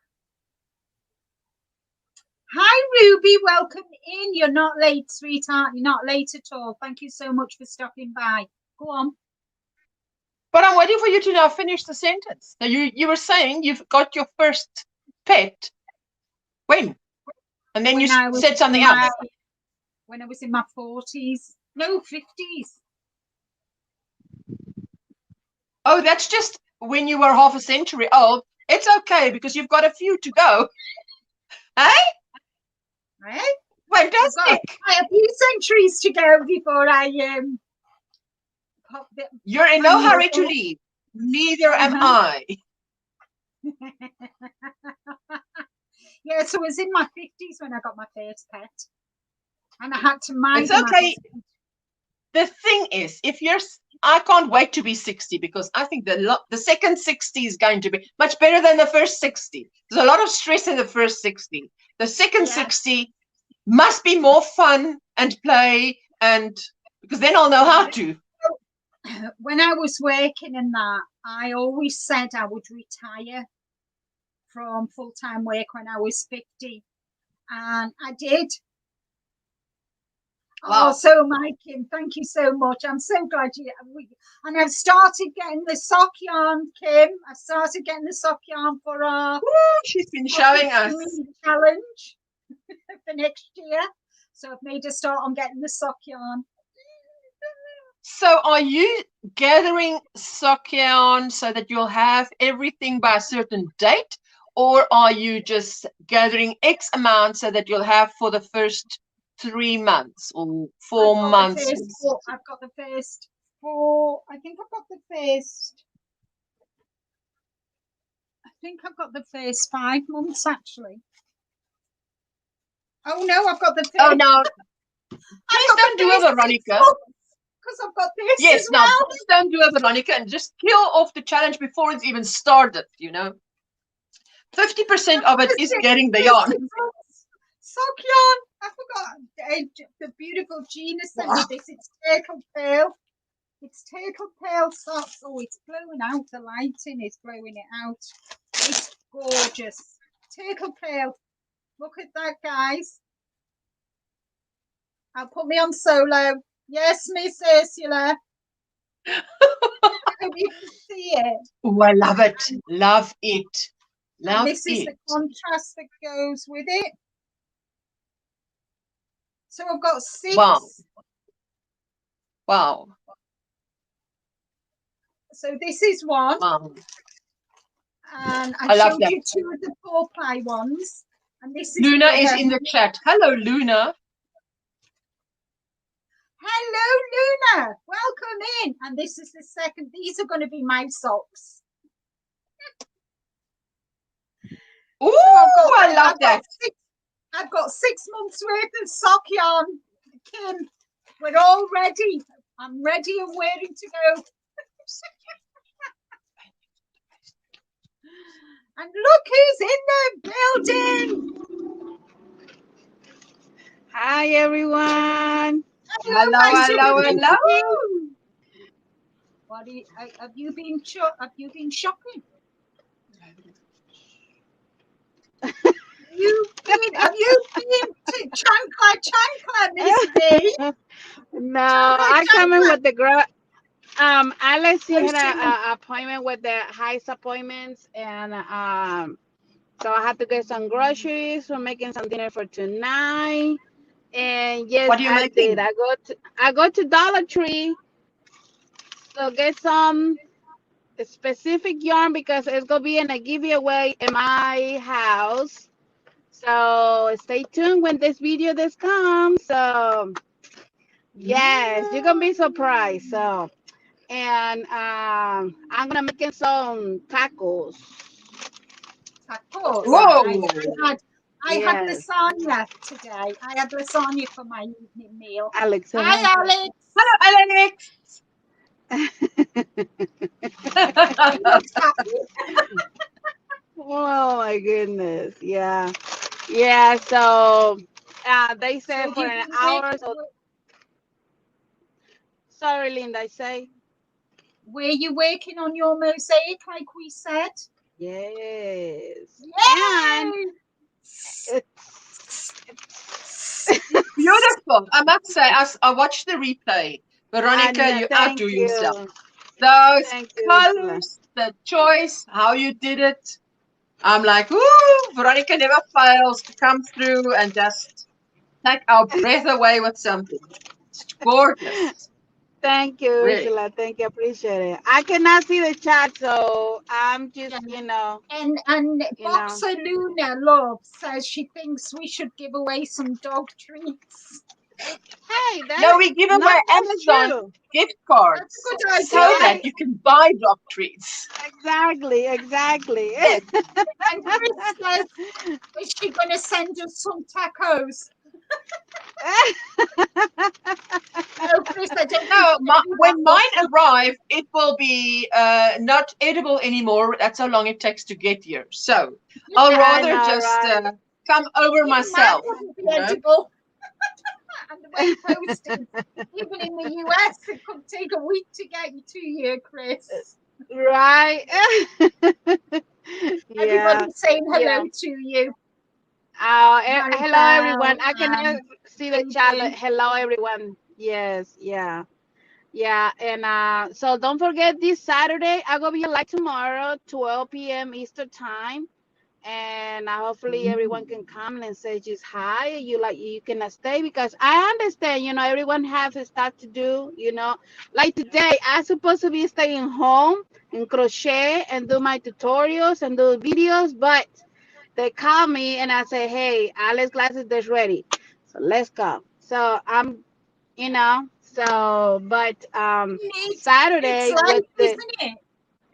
Hi, Ruby. Welcome in. You're not late, sweetheart. You're not late at all. Thank you so much for stopping by. Go on. But I'm waiting for you to now finish the sentence. Now you were saying you've got your first pet. When? And then you said something else. When I was in my 40s. No, 50s. Oh, that's just when you were half a century old. It's okay because you've got a few to go. Hey? Hey? Fantastic. I have a few centuries to go before I You're in no hurry to leave. Neither am I. Yeah, so I was in my 50s when I got my first pet. And I had to mind. It's okay. The thing is, I can't wait to be 60 because I think the second 60 is going to be much better than the first 60. There's a lot of stress in the first 60. The second 60 must be more fun and play, and because then I'll know how to. When I was working in that, I always said I would retire from full-time work when I was 50, and I did. Wow. Oh, so Mike, thank you so much. I'm so glad and I've started getting the sock yarn, Kim. I started getting the sock yarn for our she's been showing us challenge for next year. So I've made a start on getting the sock yarn. So are you gathering sock yarn so that you'll have everything by a certain date, or are you just gathering X amount so that you'll have for the first 3 months or 4 months? I've got the first 4. I think I've got the first. I think I've got the first 5 months actually. Oh no, I've got the first. Oh no! Please don't do it, Veronica. Because I've got this. Yes, as now well. please don't do it, Veronica, and just kill off the challenge before it's even started. 50% of it is getting the yarn. Sock yarn. I forgot. The beautiful Gina sent me this. It's turtle pearl. It's turtle pearl socks. Oh, it's blowing out. The lighting is blowing it out. It's gorgeous. Turtle pearl. Look at that, guys. I'll put me on solo. Yes, Miss Ursula. I hope you can see it. Oh, I love it. Love it. Love this is the contrast that goes with it. So I've got 6. Wow. So this is one. Wow. And I showed you 2 of the 4-ply ones. And this is Luna is in the chat. Hello, Luna. Hello, Luna. Welcome in. And this is the second. These are going to be my socks. Oh, so I love that. I've got 6 months worth of sock yarn, Kim. We're all ready. I'm ready and waiting to go. And look who's in the building. Hi, everyone. Hello. What have you been shopping? Have you been to chancla, Miss B? No, I come in with the girl. Alex had an appointment with the highest appointments, and so I had to get some groceries. We're making some dinner for tonight, And yes, What are you I making? did. I go to Dollar Tree to get some specific yarn because it's gonna be in a giveaway in my house. So stay tuned when this video comes. So yes, you're gonna be surprised. So and I'm gonna make some tacos. Tacos. Right. Whoa! I had Yes, lasagna today. I had lasagna for my evening meal. Alex. Say Hi, hi. Alex. Hello, Alex. He looks happy. Oh my goodness. Yeah. Yeah. So they So said for you've an been hour. So working, sorry, Linda. I say were you working on your mosaic like we said? yes. And Yay! it's Beautiful. I must say, I watched the replay. Veronica, and you thank outdo yourself. you. Those Thank you, Ursula. colors, the choice, how you did it. I'm like, woo! Veronica never fails to come through and just take our breath away with something. It's gorgeous. Thank you, Really. Ursula. Thank you. Appreciate it. I cannot see the chat, so I'm just, Yeah. And Boxer Luna Love says she thinks we should give away some dog treats. Hey, No, we give away that's Amazon true. gift That's cards a good idea. so that you can buy dog treats. Exactly. And Chris says, is she going to send us some tacos? No, Chris, I don't No, think you when that mine arrive, it will be not edible anymore. That's how long it takes to get here. So I'll I rather know, just right? come over even mine myself. wouldn't be You know? edible. And the way posted, even in the US, it could take a week to get you to you, Chris. Right. Yeah. Everybody's saying Yeah. hello to you. Hello, everyone. I can Maribel, see the chat. Adrian. Hello, everyone. Yes. Yeah. Yeah. And so don't forget this Saturday, I'm going to be live tomorrow, 12 p.m. Eastern time. And hopefully everyone can come and say just hi. You cannot stay because I understand, everyone has stuff to do, like today I'm supposed to be staying home and crochet and do my tutorials and do videos, but they call me and I say, hey, Alex classes is ready, so let's go. So I'm, but It's Saturday life, with the isn't it?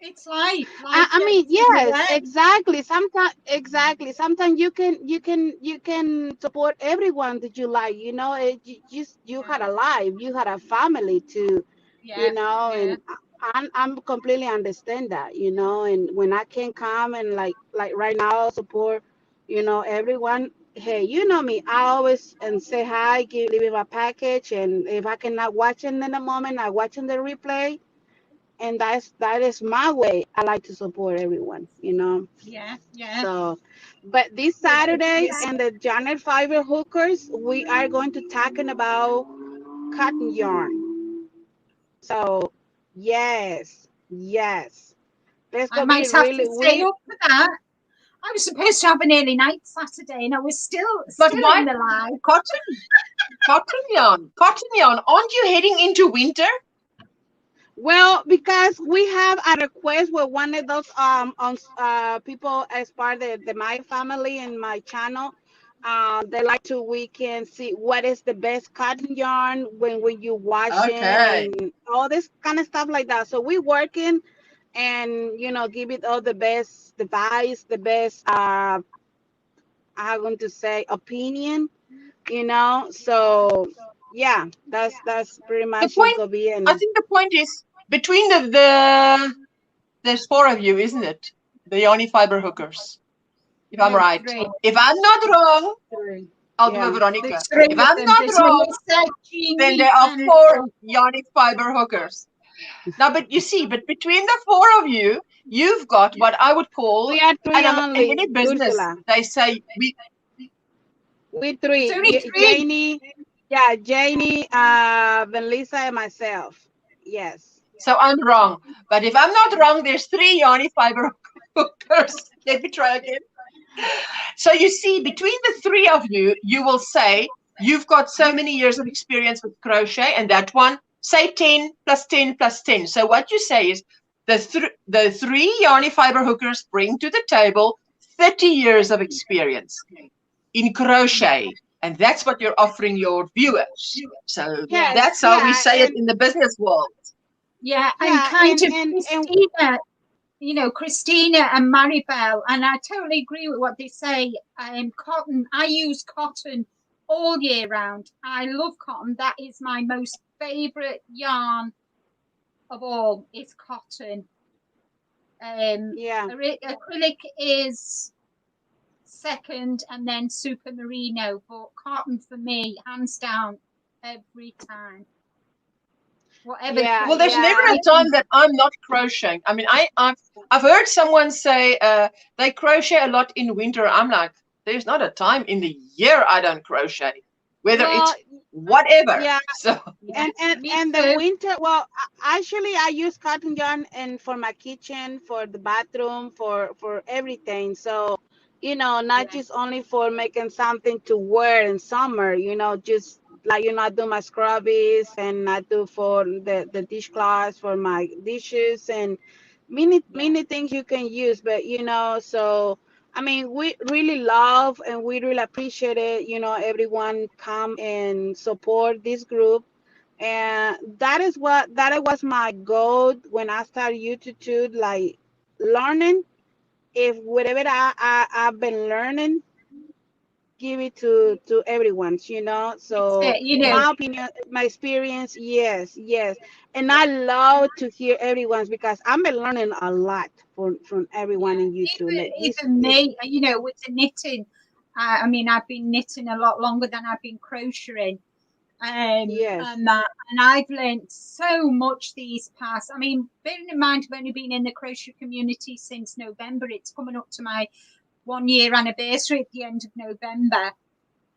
It's life. I Life mean, gets in the yes, way. exactly. Sometimes you can support everyone that you like. You had a life, you had a family to, Yeah, yeah. and I'm completely understand that. And when I can come and like right now support, everyone. Hey, you know me. I always and say hi, leave me my package, and if I cannot watch it in the moment, I watch in the replay, and that is my way. I like to support everyone. Yeah, yeah. So, but this Good for Saturday you. and the Janet Fiber Hookers, we are going to talking about cotton yarn. So, yes, that's I gonna be might have really to stay we. up for that. I was supposed to have an early night Saturday and I was still But why in the live. cotton yarn? Cotton yarn. Aren't you heading into winter? Well, because we have a request with one of those on people as part of my family and my channel. They like to we can see what is the best cotton yarn when you wash it Okay. and all this kind of stuff like that. So we working and give it all the best advice, the best I'm going to say opinion. So yeah, that's pretty The much it's point, gonna be I in. think the point is between there's four of you, isn't it? The Yarny Fiber Hookers, if I'm There's right. three. If I'm not wrong, I'll do a Yeah. Veronica. There's three If of I'm them. not There's wrong, Melissa, then Jeannie, there are and four Yarny Fiber Hookers. Now, but you see, but between the four of you, you've got what I would call, We are three and in only, any business, Ursula. they say We there's three. only three. Janie, Melissa, and myself. Yes. so I'm wrong. But if I'm not wrong, there's three Yarny Fiber Hookers. Let me try again. So you see, between the three of you, you will say, you've got so many years of experience with crochet, and that one, say 10 plus 10 plus 10. So what you say is the three yarny fiber hookers bring to the table 30 years of experience in crochet. And that's what you're offering your viewers. So Yes, that's how we say it in the business world. Yeah, and yeah, kind of and Christina, Christina and Maribel, and I totally agree with what they say. Cotton, I use cotton all year round. I love cotton. That is my most favorite yarn of all. Is cotton. yeah. Acrylic is second, and then super merino. But cotton for me, hands down, every time. Whatever. Yeah, Well, there's never a time that I'm not crocheting. I mean, I've heard someone say they crochet a lot in winter. I'm like, there's not a time in the year I don't crochet, whether it's whatever. Yeah, So and the winter. Well, actually, I use cotton yarn and for my kitchen, for the bathroom, for everything. So, not just only for making something to wear in summer. Just like I do my scrubbies, and I do for the dishcloths for my dishes, and many things you can use. But so. I mean, we really love and we really appreciate it. Everyone come and support this group, and that was my goal when I started YouTube too, like learning. If whatever I've been learning, give it to everyone. So my opinion, my experience, yes, and I love to hear everyone's, because I've been learning a lot from everyone in YouTube. Even me, with the knitting. I mean, I've been knitting a lot longer than I've been crocheting. Yes. And I've learned so much these past. I mean, bearing in mind I've only been in the crochet community since November. It's coming up to my 1 year anniversary at the end of November,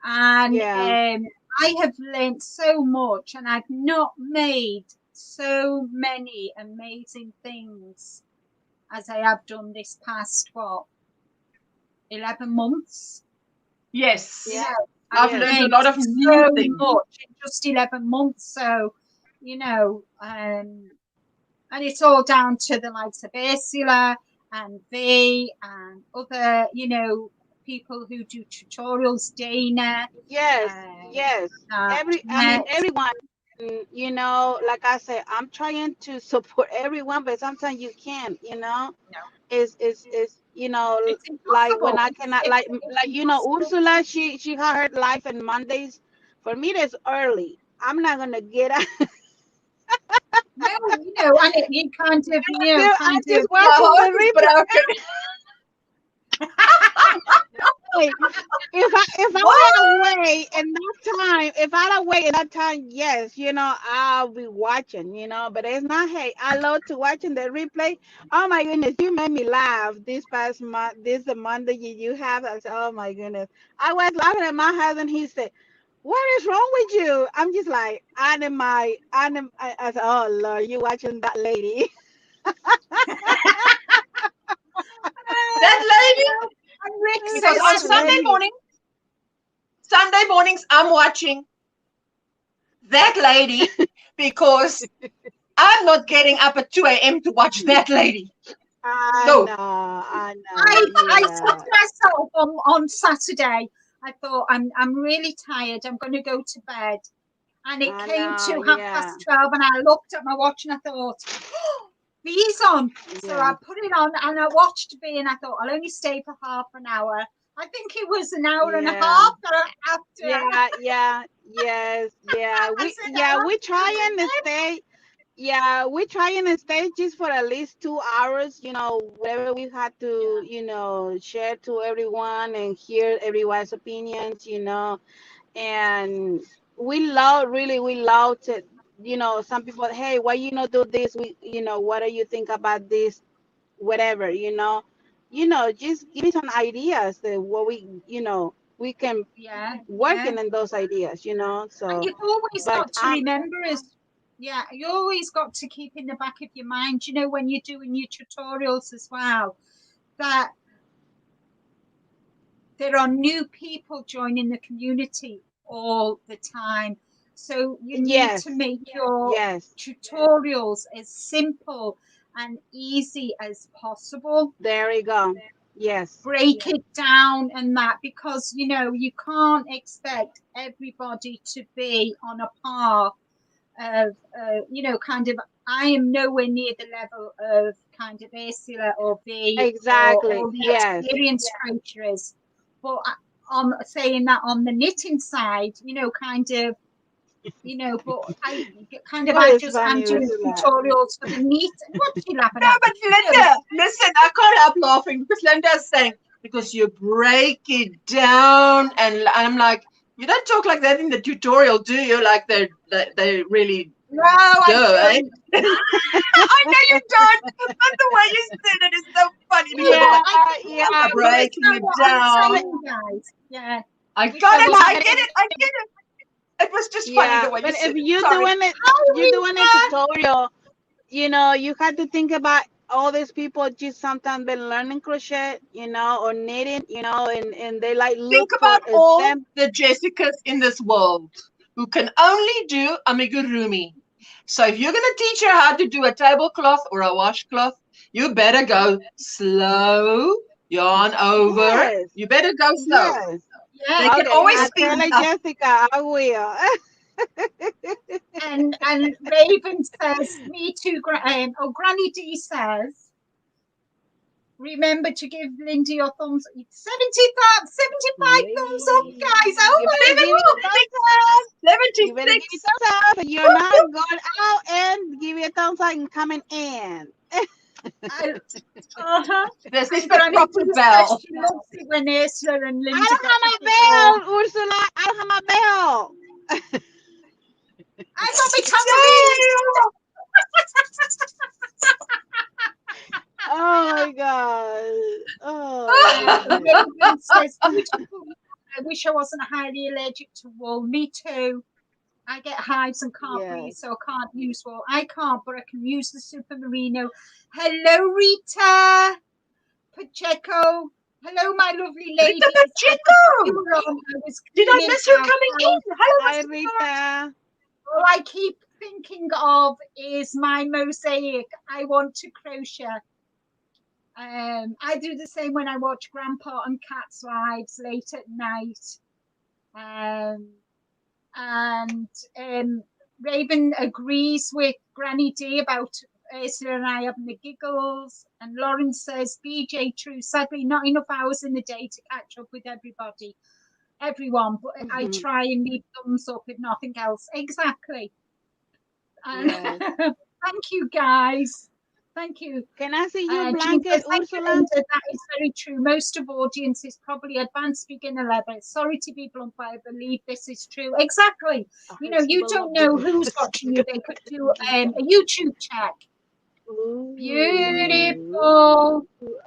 and I have learned so much, and I've not made so many amazing things as I have done this past 11 months. Yes. Yeah. I've learned a lot of new things. Much in just 11 months. So, and it's all down to the likes of Ursula and V and other, people who do tutorials, Dana. Yes. Everyone, like I said, I'm trying to support everyone, but sometimes you can't, No. It's like when I cannot, like Ursula, she had her life on Mondays. For me, that's early. I'm not gonna get up. No, and you kind of, I just watching the replay. If I away in that time, yes, I'll be watching, but it's not. Hey, I love to watching the replay. Oh my goodness, you made me laugh this past month. This the Monday you have. I said, oh my goodness, I was laughing at my husband. He said, "What is wrong with you?" I'm just like, I said, "Oh Lord, you watching that lady?" That lady. Because on Sunday mornings, I'm watching that lady because I'm not getting up at 2 a.m. to watch that lady. I know. I said to myself on Saturday, I thought, I'm really tired. I'm going to go to bed. And it came to 12:30, and I looked at my watch and I thought, oh, V's on. So I put it on and I watched V, and I thought, I'll only stay for half an hour. I think it was an hour and a half after. We're trying to stay. Yeah, we're trying to stay just for at least 2 hours, whatever we had to, share to everyone and hear everyone's opinions, and we love to, some people, hey, why you not do this? What do you think about this? Whatever, just give me some ideas that what we can work in those ideas, so. And you've always got to remember you always got to keep in the back of your mind, when you're doing your tutorials as well, that there are new people joining the community all the time. So you need Yes. to make your Yes. tutorials as simple and easy as possible. There we go. Yes. Break it down and that, because you know you can't expect everybody to be on a par of you know, kind of, I am nowhere near the level of kind of Ursula or V or Exactly. all the Yes. experienced crocheters, but on saying that on the knitting side, you know, kind of, you know, but I kind of, What I is just, I'm funny, doing Ursula? tutorials for the neat. What are you laughing No, at? but You know, Linda, listen, I can't help laughing because Linda's saying, because you break it down. And I'm like, you don't talk like that in the tutorial, do you? Like they really no, I do, eh? don't. I know you don't, but the way you said it is so funny because No, it's Yeah. like, I think Yeah. you breaking understand it what down. I'm saying, guys. Yeah. I Wish got I it, was I But get it, I get it. It was just funny yeah. the way you But if said it. you're Sorry. doing it, Hi, you're doing a Rita. tutorial. You know, you have to think about all these people just sometimes been learning crochet, you know, or knitting, you know, and they like Think look for about all them. the Jessicas in this world who can only do amigurumi. So if you're going to teach her how to do a tablecloth or a washcloth, you better go slow, yarn over. Yes. You better go slow. Yes. Yeah, They can Okay. always I yeah. speed tell up. Jessica, I will. And Raven says, me too. Granny D says, remember to give Linda your thumbs. 75 thumbs up, guys. Oh You my better give it a God. thumbs up. 76. You better give it a thumbs up. So you're not going out and give it a thumbs up and coming in. Uh-huh. This is And the Granny proper D says bell. she loves it when Ursula and I Linda don't get have the my ball. bell, Ursula. I don't have my bell. I got my tambourine. Oh my god. Oh my goodness. Raven says, beautiful. I wish I wasn't highly allergic to wool. Me too. I get hives and can't breathe, Yes. so I can't use wool. I can't, but I can use the super merino. Hello, Rita Pacheco. Hello, my lovely ladies. Rita Pacheco! I was Did I cleaning miss her out coming house. in? Hello, Hi, Mr. Rita. All I keep thinking of is my mosaic. I want to crochet. I do the same when I watch Grandpa and Cat's lives late at night. And Raven agrees with Granny D about Ursula and I having the giggles. And Lauren says, BJ, true. Sadly, not enough hours in the day to catch up with everyone. But I try and leave thumbs up if nothing else. Exactly. And Yes. thank you, guys. Thank you. Can I see your Jean blanket, says, thank you, Ursula? Linda. That is very true. Most of audiences probably advanced beginner level. Sorry to be blunt, but I believe this is true. Exactly. You know, you don't know who's watching you. They could do a YouTube check. Ooh. Beautiful.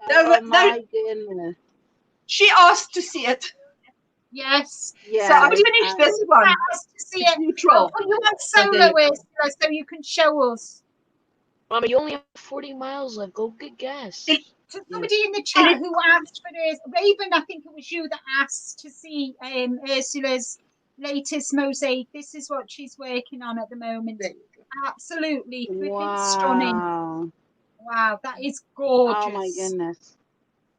Oh my goodness. She asked to see it. Yes. Yes. So I Somebody finished this one. has to see It's it. neutral. I'll put you on So there solo, you go. Ursula, so you can show us. Mama, you only have 40 miles left. Go get gas. To somebody in the chat who asked for this, Raven, I think it was you that asked to see Ursula's latest mosaic. This is what she's working on at the moment. Absolutely flipping stunning. Wow. Wow, that is gorgeous. Oh my goodness.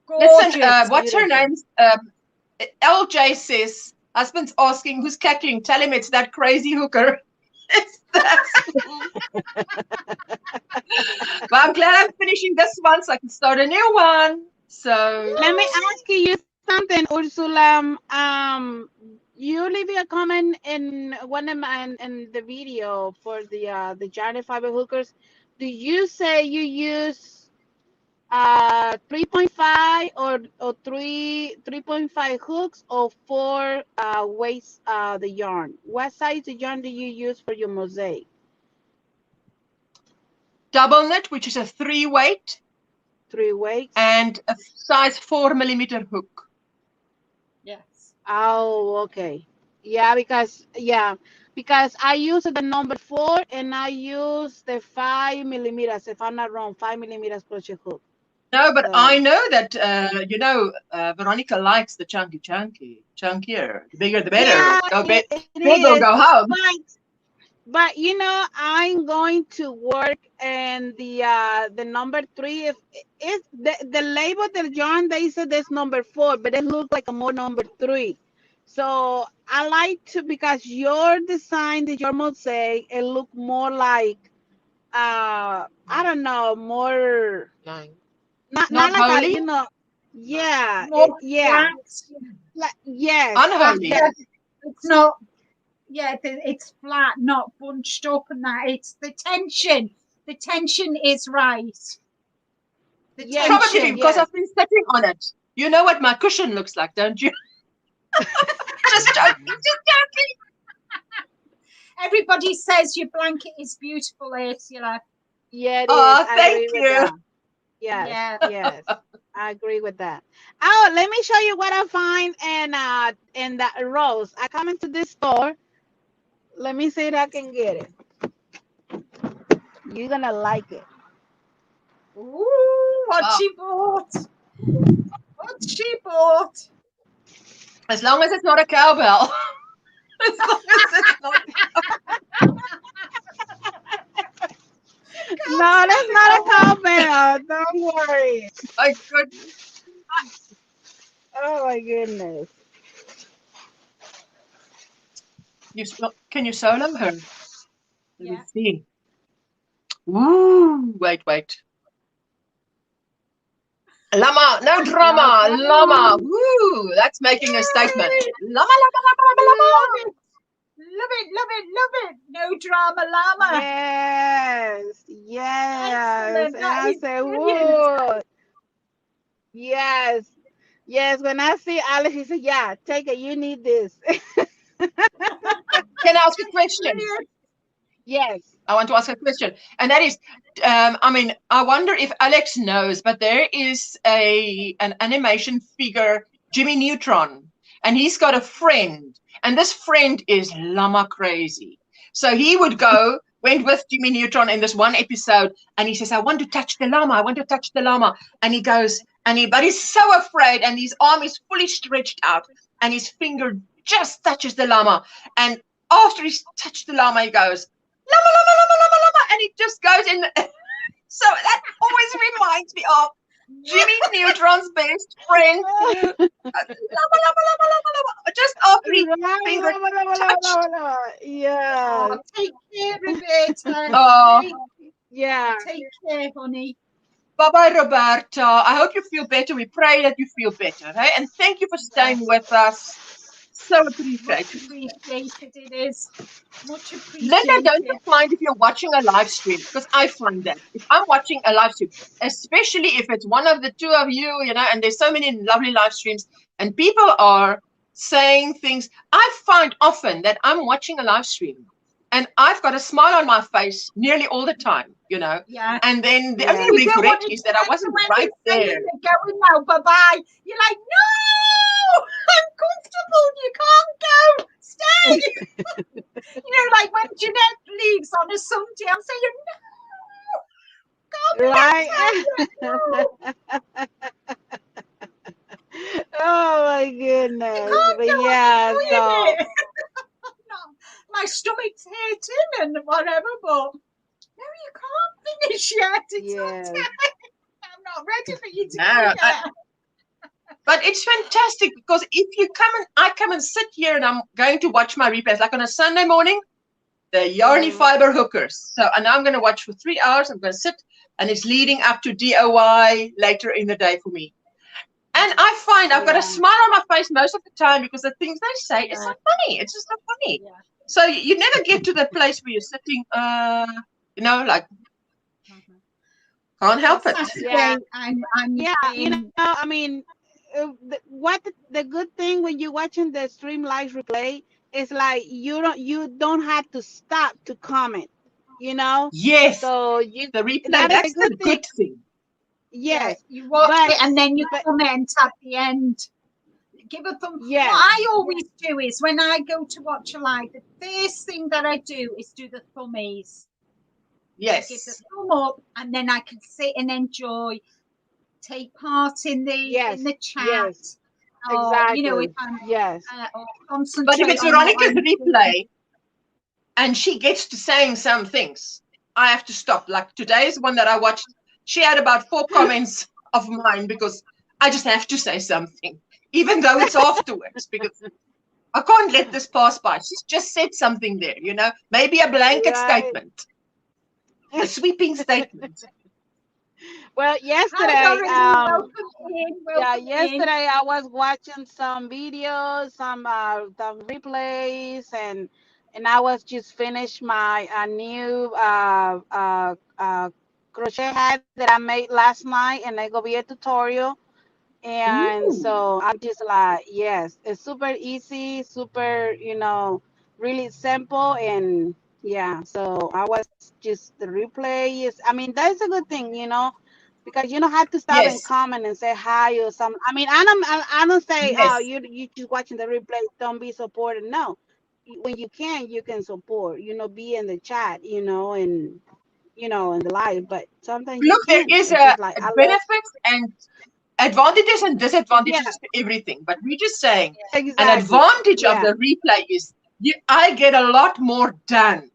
Gorgeous. Listen, what's her Beautiful. name? LJ says, husband's asking who's cackling. Tell him it's that crazy hooker. It's that. But I'm glad I'm finishing this one so I can start a new one. So Let me ask you something, Ursula. You leave a comment in one of my in the video for the giant fiber hookers. Do you say you use 3.5 or 3.5 hooks or 4 weights the yarn? What size of yarn do you use for your mosaic? double knit, which is a 3 weight, 3 weights. and a size 4mm hook. Yes. Oh, okay. Yeah, because I use the number 4 and I use the 5 millimeters. If I'm not wrong, 5 millimeters crochet hook. No, but So, I know that Veronica likes the chunkier. The bigger, the better. yeah, Go big or it go is. home. But I'm going to work, and the number 3 if the label the yarn, they said there's number 4, but it looks like a more number 3. So I like to, because your design, your mosaic, it look more like I don't know, more Nine. not Not like a, holy, More yeah, flat. yes, unholy. Yeah, it's not. Yeah, it's flat, not bunched up, and that. It's the tension. The tension is right. The yes, Probably tension. because yes. I've been sitting on it. You know what my cushion looks like, don't you? Just joking, just joking. Everybody says your blanket is beautiful, Ursula. Yeah, it is. Oh, I thank agree with you. that. Yes, Yeah. yes. I agree with that. Oh, let me show you what I find in that rose. I come into this store. Let me see if I can get it. You're gonna like it. Ooh, what Oh, she bought. What she bought. as long as it's not a cowbell. As long as it's not. No, that's not a cowbell. Don't worry. My goodness. Oh my goodness. Can you solo her? Let me Yeah. see. Ooh, wait. Llama, no drama, llama. Woo, that's making a statement. Llama. Love it. Love it, love it, love it. No drama llama. Yes, yes. Excellent. And That I is said, brilliant. whoa, yes, yes. When I see Alex, he said, yeah, take it. You need this. Can I ask a question? Brilliant. Yes. I want to ask a question, and that is, I wonder if Alex knows, but there is an animation figure, Jimmy Neutron, and he's got a friend, and this friend is llama crazy. So he went with Jimmy Neutron in this one episode, and he says, "I want to touch the llama. I want to touch the llama," and he goes, but he's so afraid, and his arm is fully stretched out, and his finger just touches the llama, and after he's touched the llama, he goes, llama, llama, llama, llama, llama, and it just goes in. So that always reminds me of Jimmy Neutron's best friend. Llama, llama, llama, llama, llama. Just after his finger touched. Yeah. Oh, take care, Roberta. Oh, Yeah. Take care, honey. bye-bye, Roberta. I hope you feel better. We pray that you feel better. Hey? And thank you for staying Yes. with us. So Much appreciated. appreciated. It is much Linda, don't appreciated. you mind if you're watching a live stream? Because I find that if I'm watching a live stream, especially if it's one of the two of you, and there's so many lovely live streams, and people are saying things, I find often that I'm watching a live stream and I've got a smile on my face nearly all the time, Yeah. and then the Yeah. only You don't regret want to is that I tell wasn't when right it's saying there. they're going now, bye-bye. You're like, no, I'm comfortable. You can't go. Stay. Like when Jeanette leaves on a Sunday, I'm saying, no, Right. Oh my you goodness. can't But go. I'm yeah, enjoying so it. No, my stomach's hurting and whatever, but no, you can't finish yet. It's not yes. time. I'm not ready for you to go No, yet. but it's fantastic because if you I come and sit here and I'm going to watch my replays, like on a Sunday morning, the Yarny Fiber hookers. And I'm going to watch for 3 hours. I'm going to sit, and it's leading up to DOI later in the day for me. And I find I've got a smile on my face most of the time because the things they say is not funny. It's just not funny. Yeah. So you never get to the place where you're sitting, like can't help it. Saturday, I'm Yeah, being, I mean, the good thing when you're watching the stream live replay is like you don't have to stop to comment, Yes, So the replay, that is that's a good the thing. good thing. Yes, you watch but- it and then you but- comment at the end. Give a thumb. Yes. What I always do is when I go to watch a live, the first thing that I do is do the thummies. Yes. I give the thumb up and then I can sit and enjoy. take part in Yes, the chat, yes, or you know, if exactly. I'm Yes. or But if concentrate it's on what Veronica's I'm doing. replay and she gets to saying some things, I have to stop. Like today's one that I watched, she had about 4 comments of mine because I just have to say something, even though it's afterwards, because I can't let this pass by. She's just said something there, you know, maybe a blanket Right. statement, a sweeping statement. Well, Hi, yesterday, Dorothy. Welcome in. yeah, Welcome in. yesterday I was watching some videos, some replays, and I was just finished my new crochet hat that I made last night, and it gonna be a tutorial. And Ooh. so I'm just like, yes, it's super easy, super, really simple, and yeah. So I was just the replay is. I mean, that's a good thing, because you don't have to stop and Yes, comment and say hi or something. I mean, I don't say, oh, yes, you just watching the replay, don't be supported. No, when you can support. Be in the chat, and in the live. But sometimes you look, there can't. is It's a just like I love. benefit and advantages and Yeah, disadvantages to everything. But we're just saying an exactly. advantage of Yeah. the replay is I get a lot more done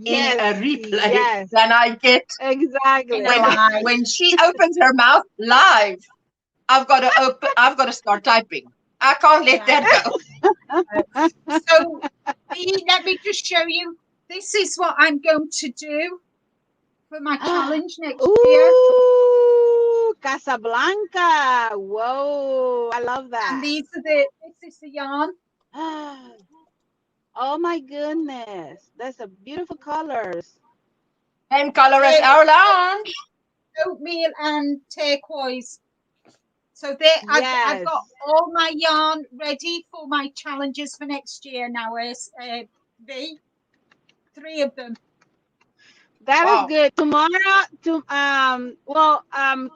in Yes. a replay Yes. than I get In a Exactly. live. when she opens her mouth live. I've got to start typing. I can't let Yeah. that go. So let me just show you. This is what I'm going to do for my challenge next year. Ooh, Casablanca. Whoa, I love And that. this is the yarn. Oh my goodness. That's a beautiful colors. Same color as It's our lounge. oatmeal and turquoise. So there, I've Yes. got all my yarn ready for my challenges for next year now. V, 3 of them. That is Wow. good. Tomorrow I'm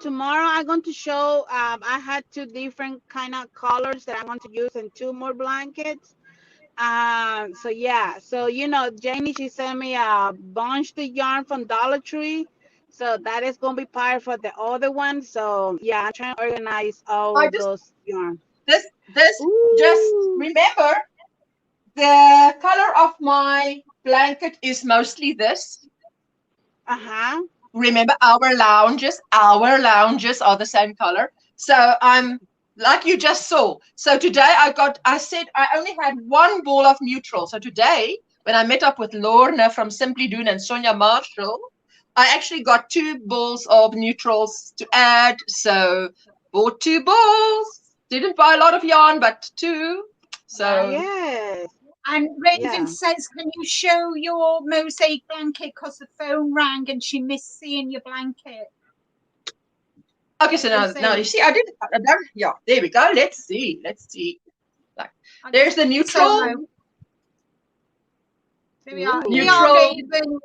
going to show I had 2 different kind of colors that I'm going to use in 2 more blankets. So yeah, so Janie, she sent me a bunch of yarn from Dollar Tree. So that is gonna be part for the other one. So yeah, I'm trying to organize all I of just those yarn. this just Ooh. remember the color of my blanket is mostly this. Uh-huh. Remember our lounges are the same color. So I'm like you just saw. So today I said I only had 1 ball of neutral. So today when I met up with Lorna from Simply Doon and Sonia Marshall, I actually got 2 balls of neutrals to add. So bought 2 balls. Didn't buy a lot of yarn, but 2. So Yes. And Raven Yeah. says, can you show your mosaic blanket? Because the phone rang and she missed seeing your blanket. okay, so now you see I did yeah, there we go. Let's see. Like there's the neutral. There we are. Here are Neutral. Raven.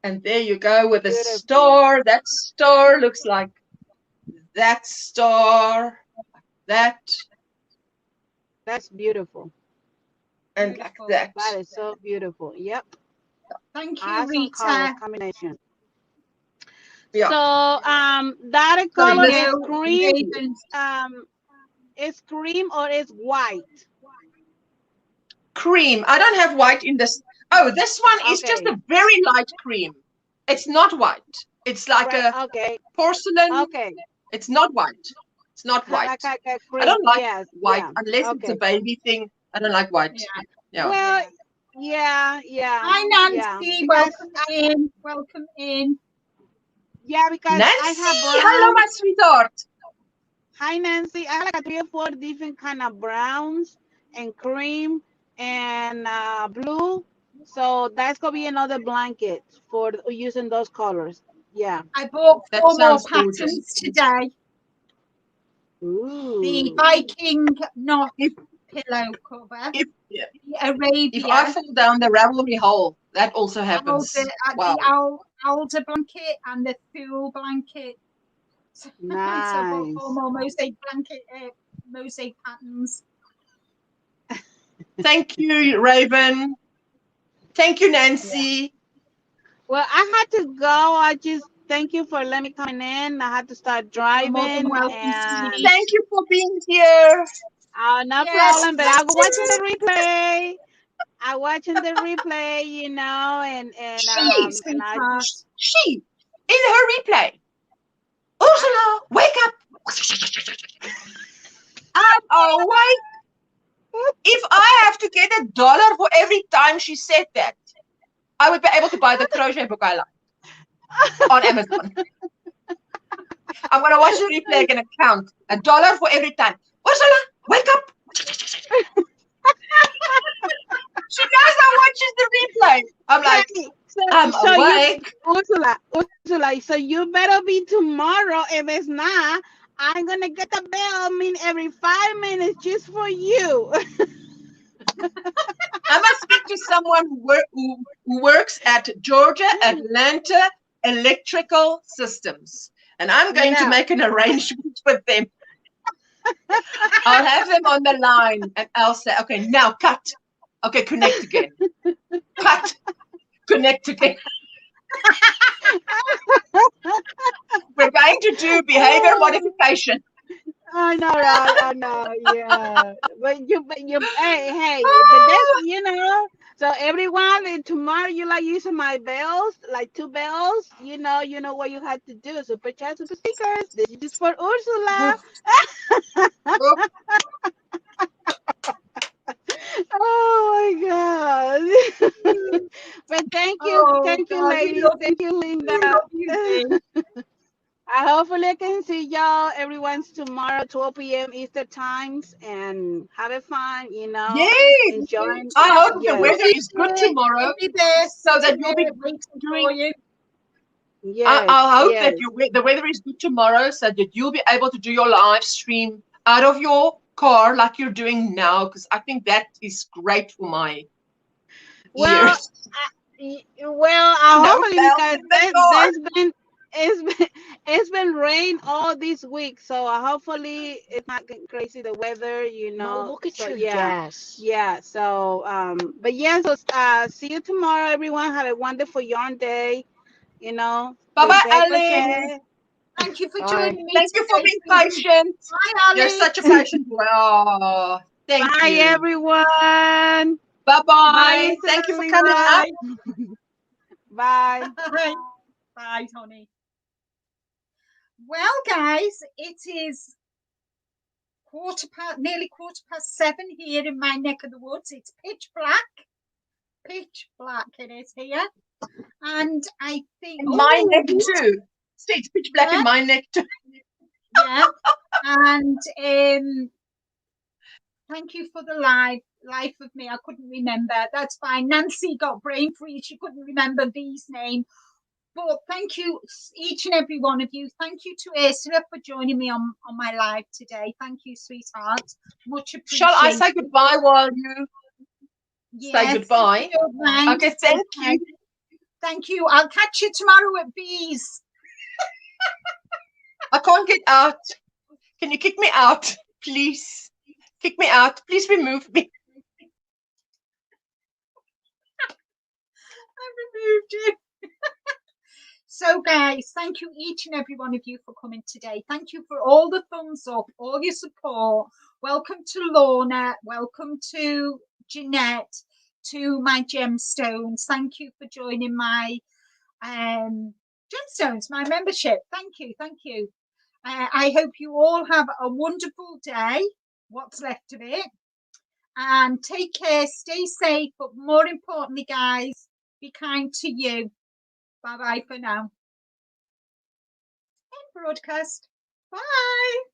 And there you go with a Beautiful. star. That star looks like that star, that, That's beautiful. and like that. That is so beautiful. Yep. Thank you, Awesome color Rita. combination. Yeah. So that So color this is You, cream. Raven's. Is cream or is white? cream. I don't have white in this. Oh, this one is just Okay. a very light cream. It's not white. It's like Right. a Okay. porcelain. Okay. It's not white. It's not white. Like a I cream. don't like Yes. white Yeah. unless it's a Okay. baby thing. I don't like white. Yeah. Yeah. Well, yeah. Hi, Yeah. Nancy. Because Welcome in. Welcome in. because I Nancy, have hello, brown. my sweetheart. Hi, Nancy. I have like a 3 or 4 different kind of browns and cream and blue. So that's gonna be another blanket for using those colors. Yeah. I bought That 4 more sounds gorgeous. patterns today. The Ooh. Viking knot If pillow cover, if the if I Arabia, fall down the Ravelry hole, that also Alder, happens. Wow. Alder blanket, and the Thule blanket. So I bought 4 Nice. more mosaic patterns. Thank you, Raven. Thank you, Yeah. Nancy. Well, I had to go. I just Thank you for letting me come in. I had to start You're more than driving, welcome, and sweetie. Thank you for being here. no Yes, problem. But I'm watching the replay. I watching the replay, you know, and thank you, and I sweetheart. She, in her replay, Ursula, wake up. I'm awake. If I have to get $1 for every time she said that, I would be able to buy the crochet book I like on Amazon. I'm going to watch the replay again and count $1 for every time. Ursula, wake up. She knows I watches the replay. I'm like, Hey, I'm so awake. Ursula, so you better be tomorrow. If it's not, I'm gonna get the bell. I mean, every 5 minutes just for you. I must speak to someone who works at Georgia Atlanta Electrical Systems. And I'm going to No. make an arrangement with them. I'll have them on the line and I'll say, okay, now cut. Okay, connect again. Cut. Connect again. We're going to do behavior modification. I know, right? I know, yeah. Hey, but that's, you know. So everyone, tomorrow you like using my bells, like 2 bells. You know what you had to do. Super chat, super stickers. This is for Ursula. Oh my God. But thank you, God, we ladies. love you. Thank you, Linda. We love you, babe. Hopefully I can see y'all everyone's tomorrow 12 p.m. Eastern times and having fun, you know, Yes. enjoying. I hope the Yes, weather is good tomorrow Give me this. so that you'll be waiting doing. for you. yes, I hope yes. that the weather is good tomorrow so that you'll be able to do your live stream out of your car like you're doing now, because I think that is great for my Well, ears. hopefully because bells in the car. it's been rain all this week, so hopefully it's not getting crazy the weather, you No, know. look at So your yeah. gas. Yeah, so but yeah, so see you tomorrow, everyone. Have a wonderful yarn day, you know. Bye-bye, Crochet, Alex. crochet. Thank you for Bye. joining me Thank you for today, being sweetie. patient. Bye, You're Ali. such a patient boy. Oh, thank Bye, you. everyone. Bye-bye. Bye, Thank you for Linda. coming up. Bye. Bye. Bye, honey. Well, guys, it is nearly 7:15 here in my neck of the woods. It's pitch black it is here, and I think My neck too. See, it's pitch black in my neck too. Yeah, and thank you for the life of me. I couldn't remember. That's fine. Nancy got brain freeze. She couldn't remember V's name. But thank you, each and every one of you. Thank you to Ursula for joining me on my live today. Thank you, sweetheart. Much appreciated. Shall I say goodbye while you say goodbye? Okay, thank you. Thank you. I'll catch you tomorrow at B's. I can't get out. Can you kick me out, please? Kick me out. Please remove me. I removed you. So, guys, thank you, each and every one of you, for coming today. Thank you for all the thumbs up, all your support. Welcome to Lorna. Welcome to Jeanette, to my gemstones. Thank you for joining my gemstones, my membership. Thank you. Thank you. I hope you all have a wonderful day, what's left of it. And take care, stay safe, but more importantly, guys, be kind to you. Bye-bye for now. End broadcast. Bye.